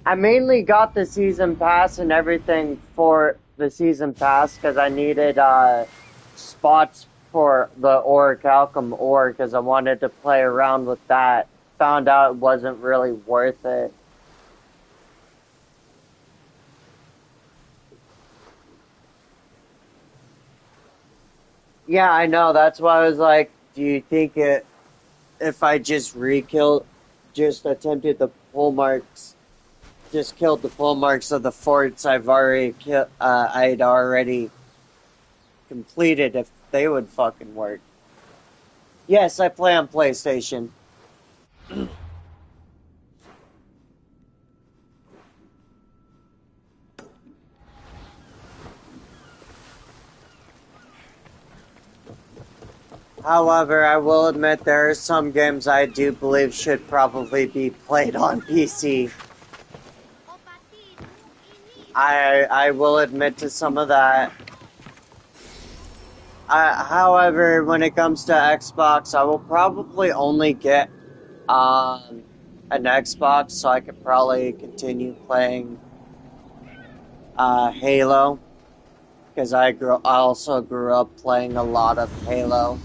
I mainly got the season pass and everything for the season pass because I needed spots for the Orichalcum ore because I wanted to play around with that. Found out it wasn't really worth it. Yeah, I know. That's why I was like, do you think if I just attempted the pull marks, just killed the pull marks of the forts I'd already completed, if they would fucking work. Yes, I play on PlayStation. However, I will admit there are some games I do believe should probably be played on PC. I will admit to some of that. However, when it comes to Xbox, I will probably only get an Xbox so I could probably continue playing Halo, because I also grew up playing a lot of Halo.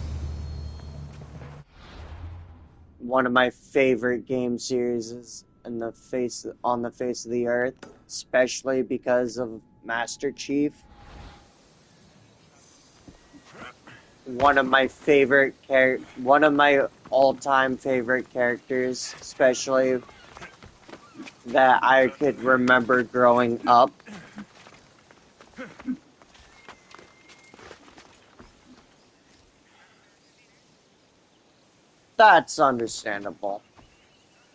One of my favorite game series on the face of the earth, especially because of Master Chief. One of my all-time favorite characters, especially that I could remember growing up. That's understandable.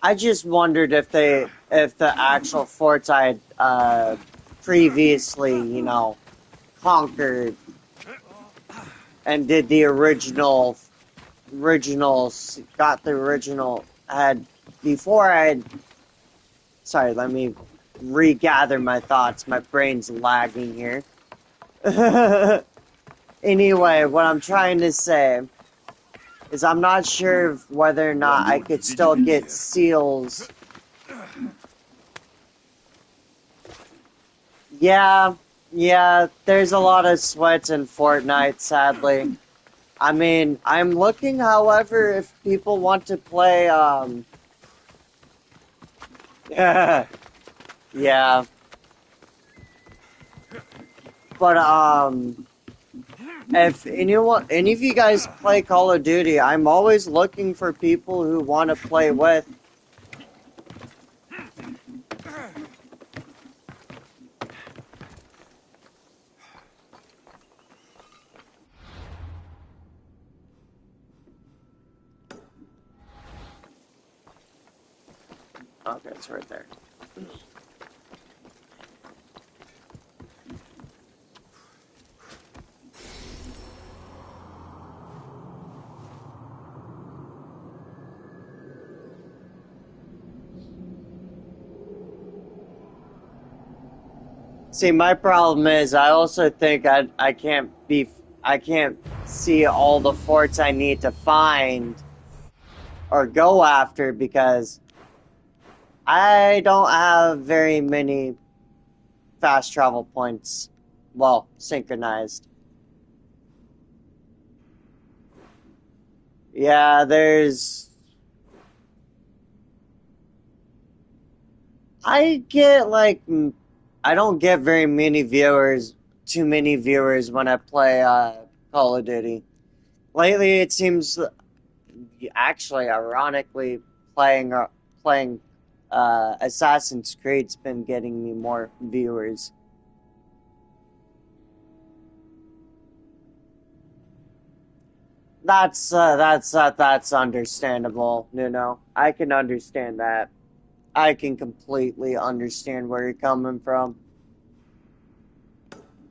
I just wondered if the actual forts I had previously, conquered and did the got the original had before I had. Sorry, let me regather my thoughts. My brain's lagging here. Anyway, what I'm trying to say is I'm not sure whether or not I could still get seals. Yeah, there's a lot of sweats in Fortnite, sadly. I mean, I'm looking, however, if people want to play, yeah. But, if any of you guys play Call of Duty, I'm always looking for people who want to play with. Okay, it's right there. See, my problem is I also think I can't see all the forts I need to find or go after because I don't have very many fast travel points. Well, synchronized. Yeah, I get like I don't get very many viewers, too many viewers when I play Call of Duty. Lately, it seems actually, ironically, playing Assassin's Creed's been getting me more viewers. That's understandable. I can understand that. I can completely understand where you're coming from.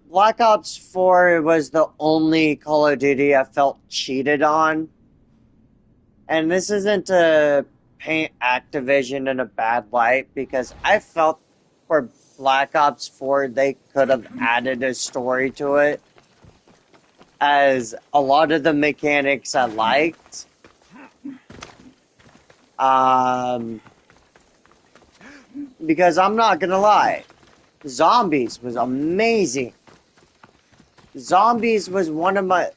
Black Ops 4 was the only Call of Duty I felt cheated on. And this isn't to paint Activision in a bad light, because I felt for Black Ops 4 they could have added a story to it, as a lot of the mechanics I liked. Because I'm not gonna lie, Zombies was amazing. Zombies was one of my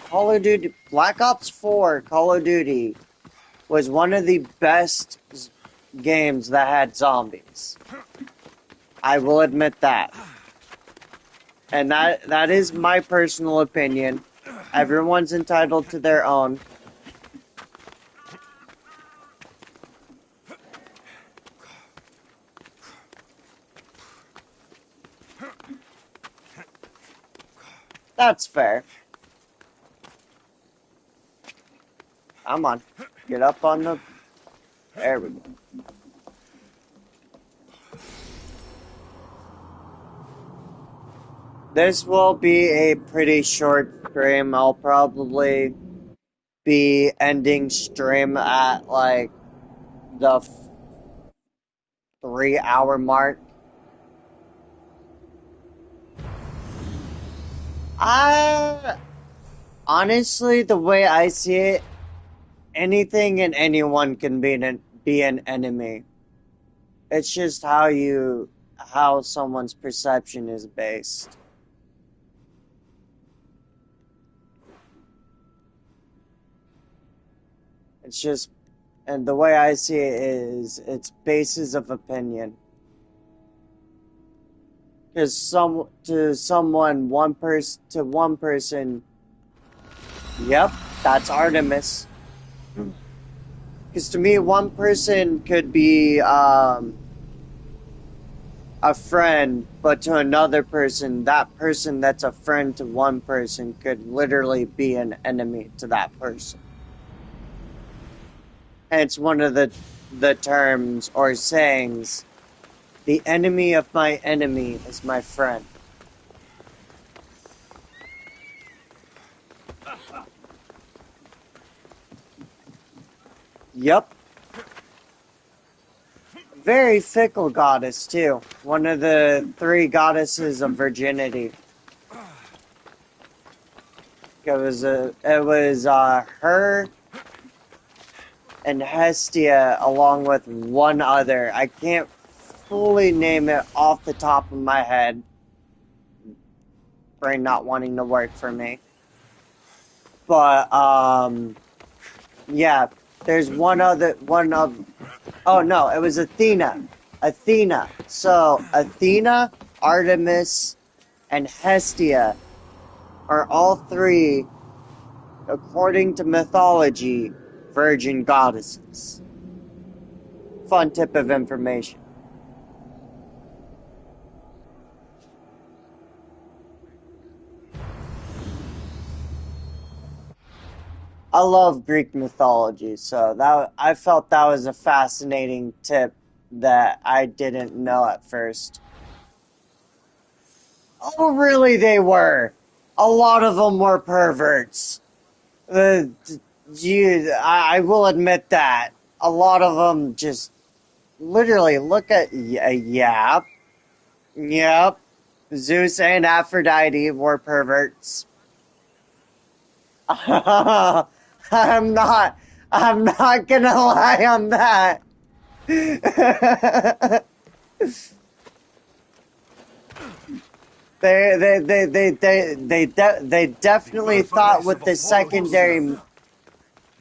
Call of Duty, Black Ops 4 Call of Duty was one of the best games that had zombies. I will admit that. And that is my personal opinion. Everyone's entitled to their own. That's fair. Come on. Get up on the... There we go. This will be a pretty short stream. I'll probably be ending stream at, like, the 3-hour mark. Honestly, the way I see it, anything and anyone can be an enemy. It's just how someone's perception is based. It's just, and the way I see it is, it's basis of opinion. Because one person, yep, that's Artemis. Because to me, one person could be a friend, but to another person, that person that's a friend to one person could literally be an enemy to that person. Hence one of the terms or sayings, the enemy of my enemy is my friend. Yep. very fickle goddess too. One of the 3 goddesses of virginity. It was her and Hestia along with one other. I can't fully name it off the top of my head. Brain not wanting to work for me. But yeah, there's one of oh no, it was Athena. Athena. So Athena, Artemis, and Hestia are all 3, according to mythology, virgin goddesses. Fun tip of information. I love Greek mythology, so I felt that was a fascinating tip that I didn't know at first. Oh, really? They were. A lot of them were perverts. I will admit that. A lot of them just literally look at yep. Zeus and Aphrodite were perverts. I'm not gonna lie on that. They definitely thought with the secondary.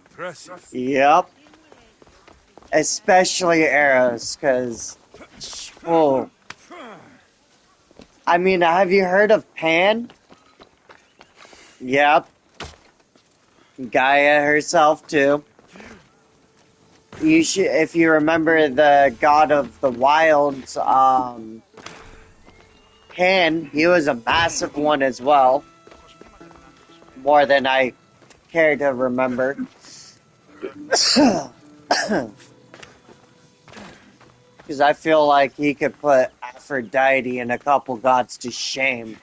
Impressive. Yep, especially Eros, because, well, I mean, have you heard of Pan? Yep, Gaia herself too. You should, if you remember the god of the wilds, Pan, he was a massive one as well. More than I care to remember. Because I feel like he could put Aphrodite and a couple gods to shame.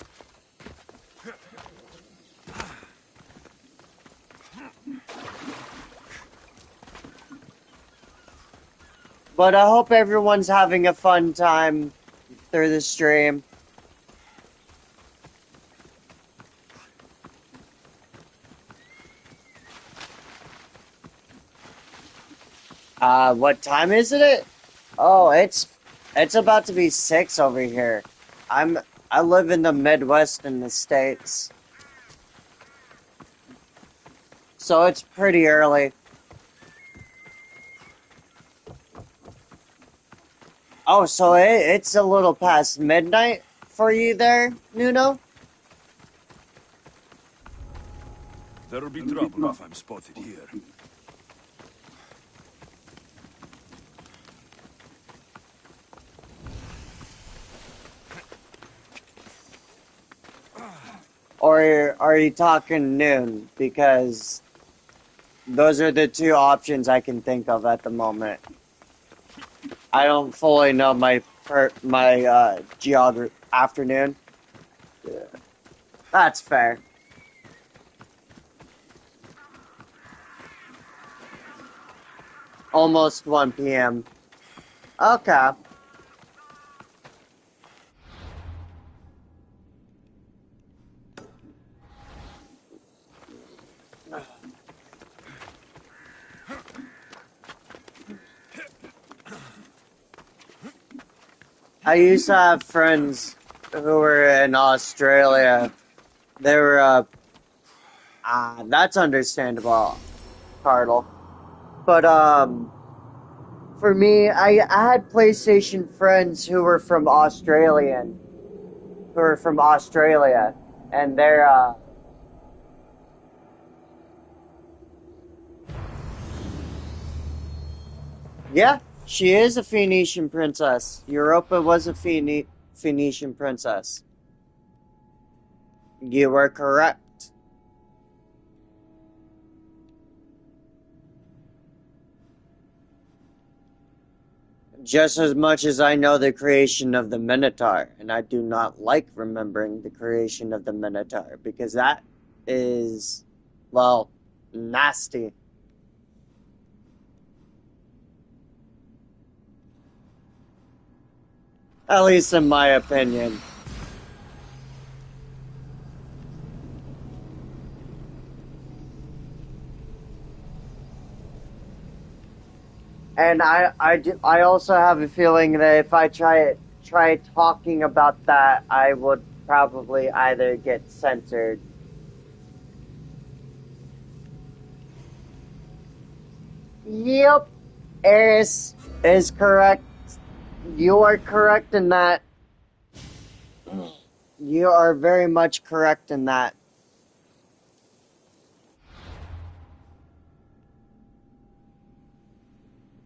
But I hope everyone's having a fun time through the stream. What time is it? Oh, it's about to be 6 over here. I live in the Midwest in the States. So it's pretty early. Oh, so it's a little past midnight for you there, Nuno? There'll be trouble if I'm spotted here. Or are you talking noon? Because those are the 2 options I can think of at the moment. I don't fully know my geography. Afternoon. Yeah. That's fair. Almost 1 p.m. Okay. I used to have friends who were in Australia. They were, that's understandable, Cardle. But, for me, I had PlayStation friends who were from Australia, and they're, yeah, she is a Phoenician princess. Europa was a Phoenician princess. You were correct. Just as much as I know the creation of the Minotaur, and I do not like remembering the creation of the Minotaur, because that is, well, nasty. At least in my opinion. And I also have a feeling that if I try talking about that, I would probably either get censored. Yep, Eris is correct. You are correct in that. You are very much correct in that.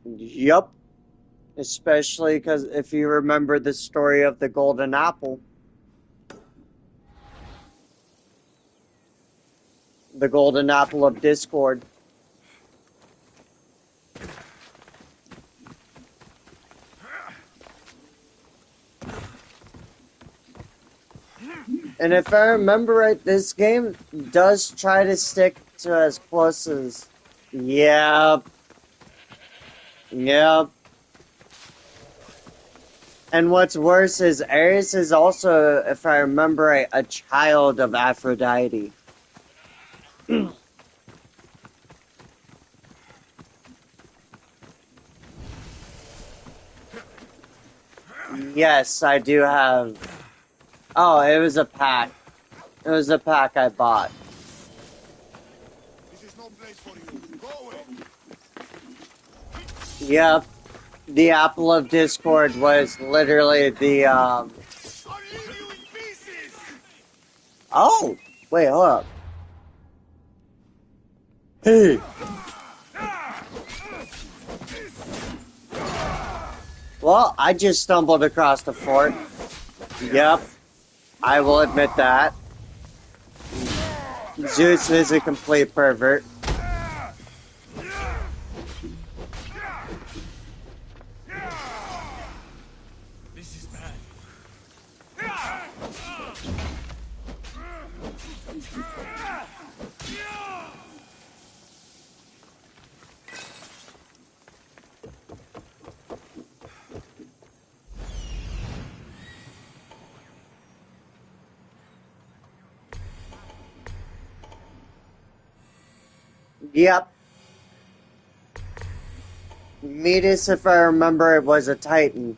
Yup. Especially because if you remember the story of the Golden Apple, the Golden Apple of Discord. And if I remember right, this game does try to stick to as close as... Yep. Yep. And what's worse is Ares is also, if I remember right, a child of Aphrodite. Yes, I do have... Oh, it was a pack. It was a pack I bought. This is no place for you. Go away. Yep. The Apple of Discord was literally the, I'll leave you in pieces. Oh! Wait, hold up. Hey! Well, I just stumbled across the fort. Yep. I will admit that. Zeus is a complete pervert. This is bad. Yep. Metis, if I remember, it was a Titan.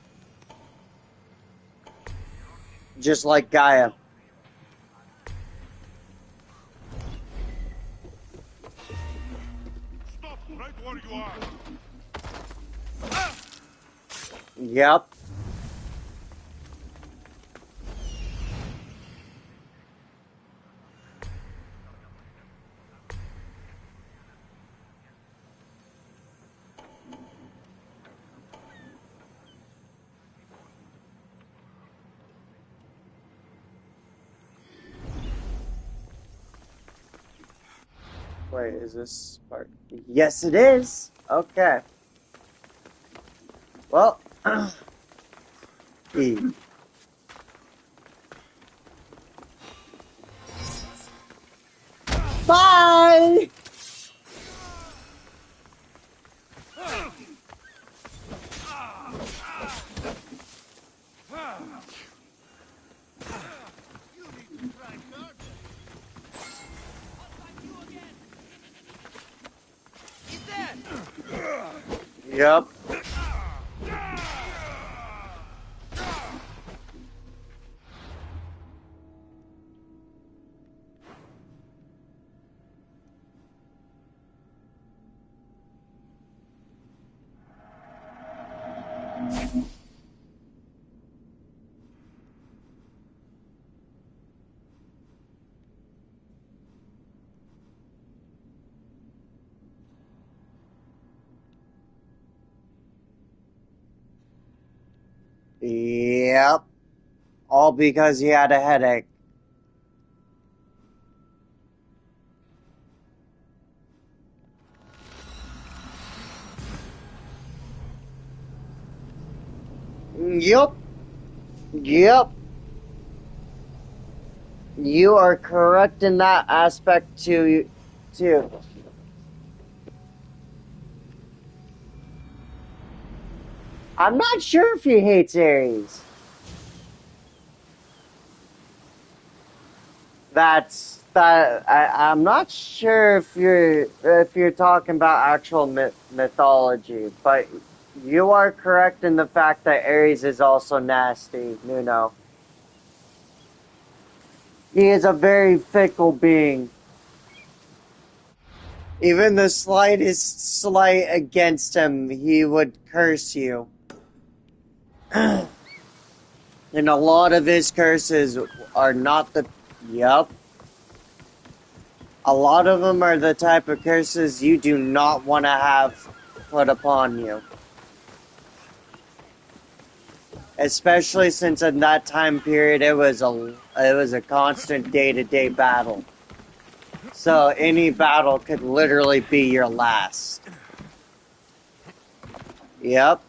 Just like Gaia. Stop right where you are. Yep. Wait, is this part? Yes, it is. Okay. Well, E. Bye! Yep. Yep. All because he had a headache. Yep. Yep. You are correct in that aspect too. I'm not sure if he hates Ares. I'm not sure if you're talking about actual mythology, but you are correct in the fact that Ares is also nasty, Nuno. He is a very fickle being. Even the slightest slight against him, he would curse you. And a lot of his curses are not the... Yup. A lot of them are the type of curses you do not want to have put upon you. Especially since in that time period it was a constant day-to-day battle. So any battle could literally be your last. Yep.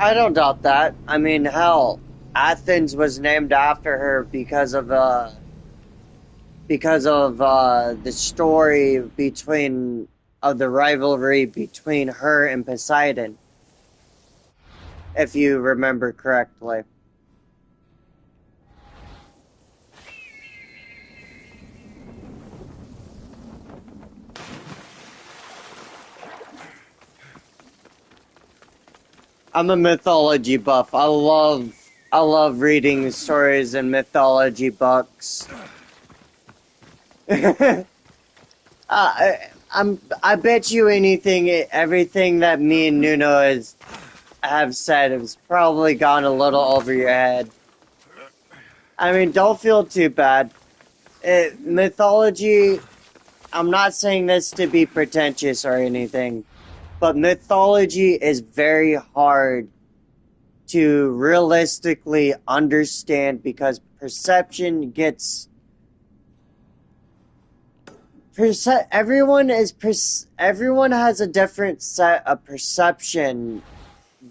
I don't doubt that. I mean, hell, Athens was named after her because of the story of the rivalry between her and Poseidon, if you remember correctly. I'm a mythology buff. I love reading stories and mythology books. I bet you everything that me and Nuno have said has probably gone a little over your head. I mean, don't feel too bad. Mythology, I'm not saying this to be pretentious or anything, but mythology is very hard to realistically understand because perception gets... everyone has a different set of perception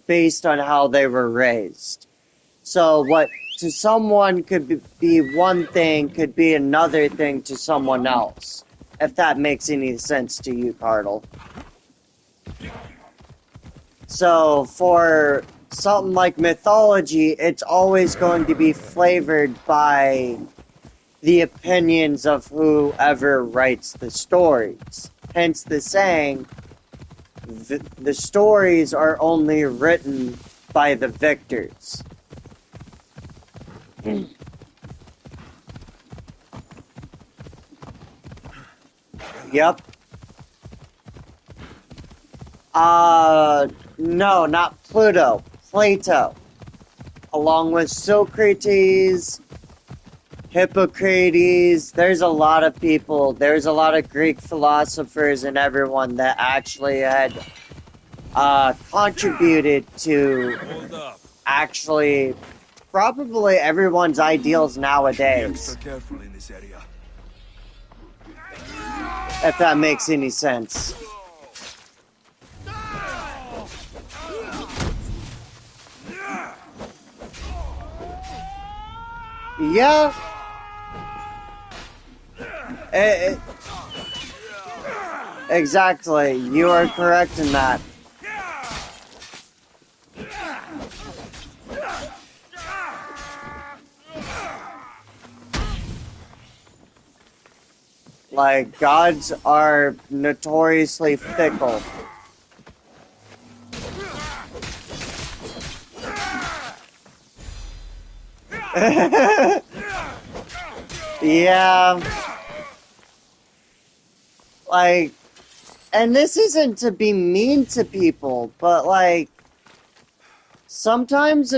based on how they were raised. So what to someone could be one thing could be another thing to someone else. If that makes any sense to you, Cardle. So for something like mythology, it's always going to be flavored by the opinions of whoever writes the stories. Hence the saying, the stories are only written by the victors. Yep. No, not Pluto. Plato. Along with Socrates, Hippocrates, there's a lot of people, there's a lot of Greek philosophers and everyone that actually had contributed to actually probably everyone's ideals nowadays. Careful in this area. If that makes any sense. Yeah. Exactly. You are correct in that. Like, gods are notoriously fickle. Yeah. Like, and this isn't to be mean to people, but like, sometimes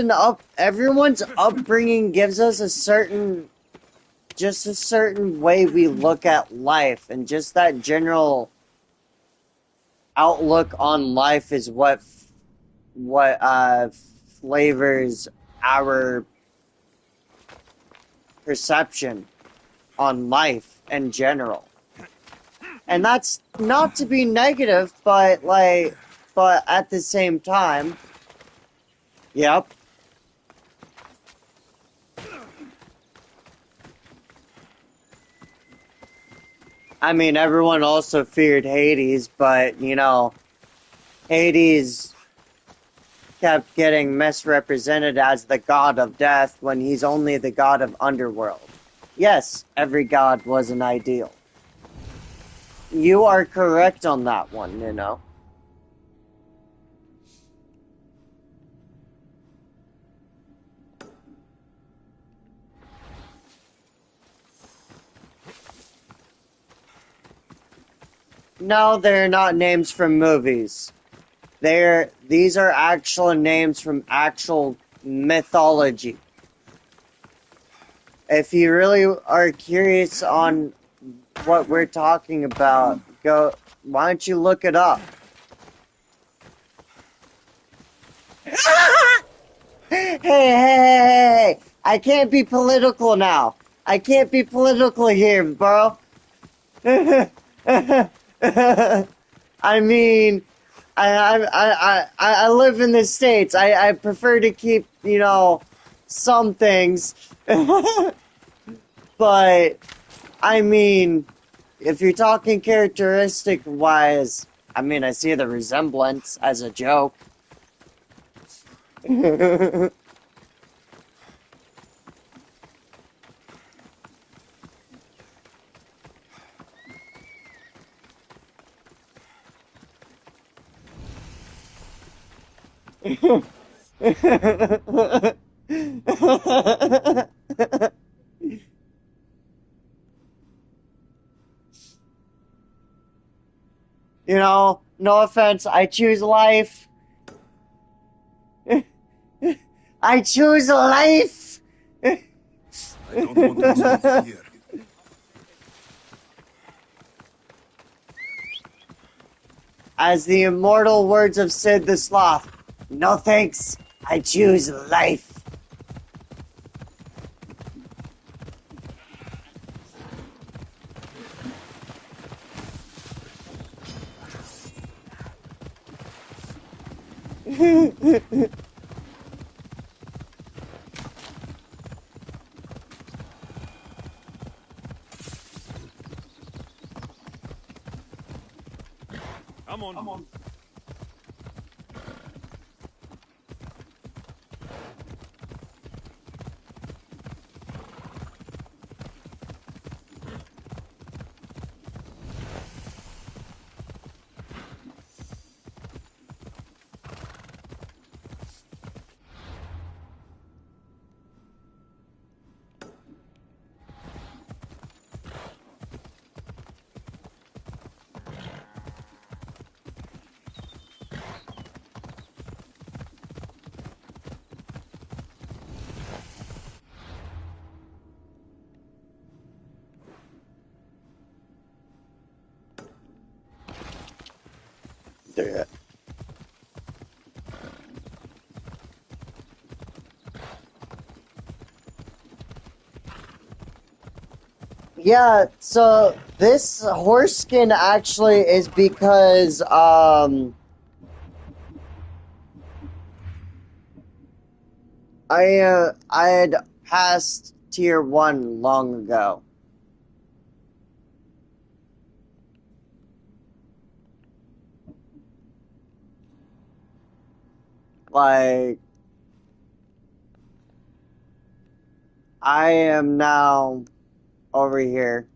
everyone's upbringing gives us a certain way we look at life, and just that general outlook on life is what flavors our perception. on life in general. And that's not to be negative, but but at the same time, yep. I mean, everyone also feared Hades, but, you know, Hades kept getting misrepresented as the god of death when he's only the god of underworld. Yes, every god was an ideal. You are correct on that one, you know. No, they're not names from movies. These are actual names from actual mythology. If you really are curious on what we're talking about, why don't you look it up? Hey, I can't be political now. I can't be political here, bro. I mean, I live in the States. I prefer to keep, you know, some things. But, I mean, if you're talking characteristic-wise, I mean, I see the resemblance as a joke. You know, no offense, I choose life. I choose life! I don't want to stop here. As the immortal words of Sid the Sloth, no thanks, I choose life. I'm on. Yeah, so this horse skin actually is because, I had passed tier 1 long ago. Like, I am now over here.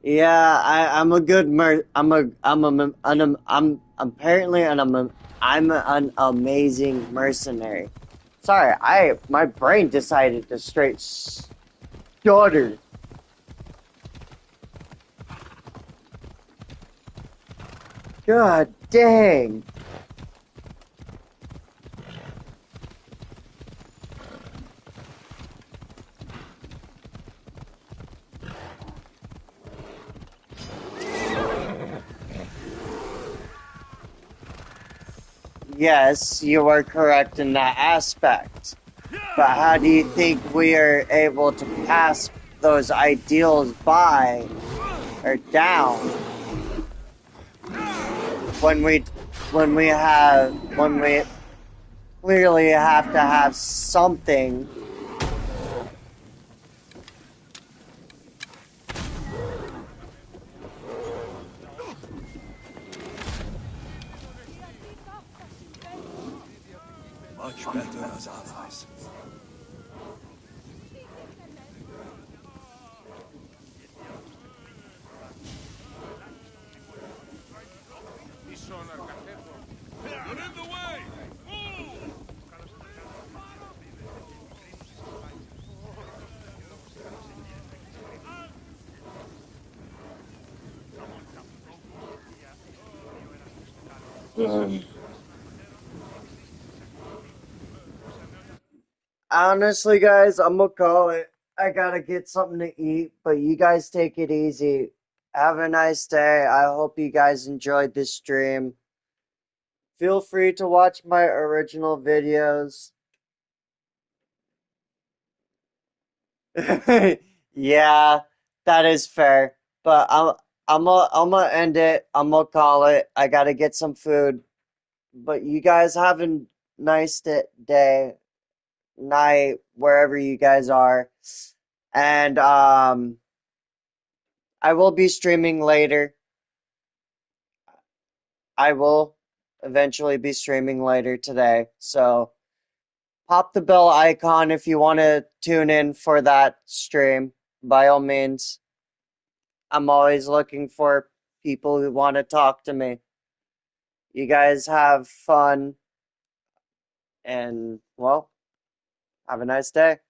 Yeah, I'm a good I'm apparently I'm an amazing mercenary. Sorry, my brain decided to straight stutter. God dang. Yes, you are correct in that aspect. But how do you think we are able to pass those ideals by or down when we when we clearly have to have something? Much better as allies. You're in the way! Move! Honestly, guys, I'm gonna call it. I gotta get something to eat, but you guys take it easy. Have a nice day. I hope you guys enjoyed this stream. Feel free to watch my original videos. Yeah, that is fair. But I'm gonna end it. I'm gonna call it. I gotta get some food. But you guys have a nice day, night, wherever you guys are. And I will be streaming later. I will eventually be streaming later today. So pop the bell icon if you want to tune in for that stream. By all means, I'm always looking for people who want to talk to me. You guys have fun and, well, have a nice day.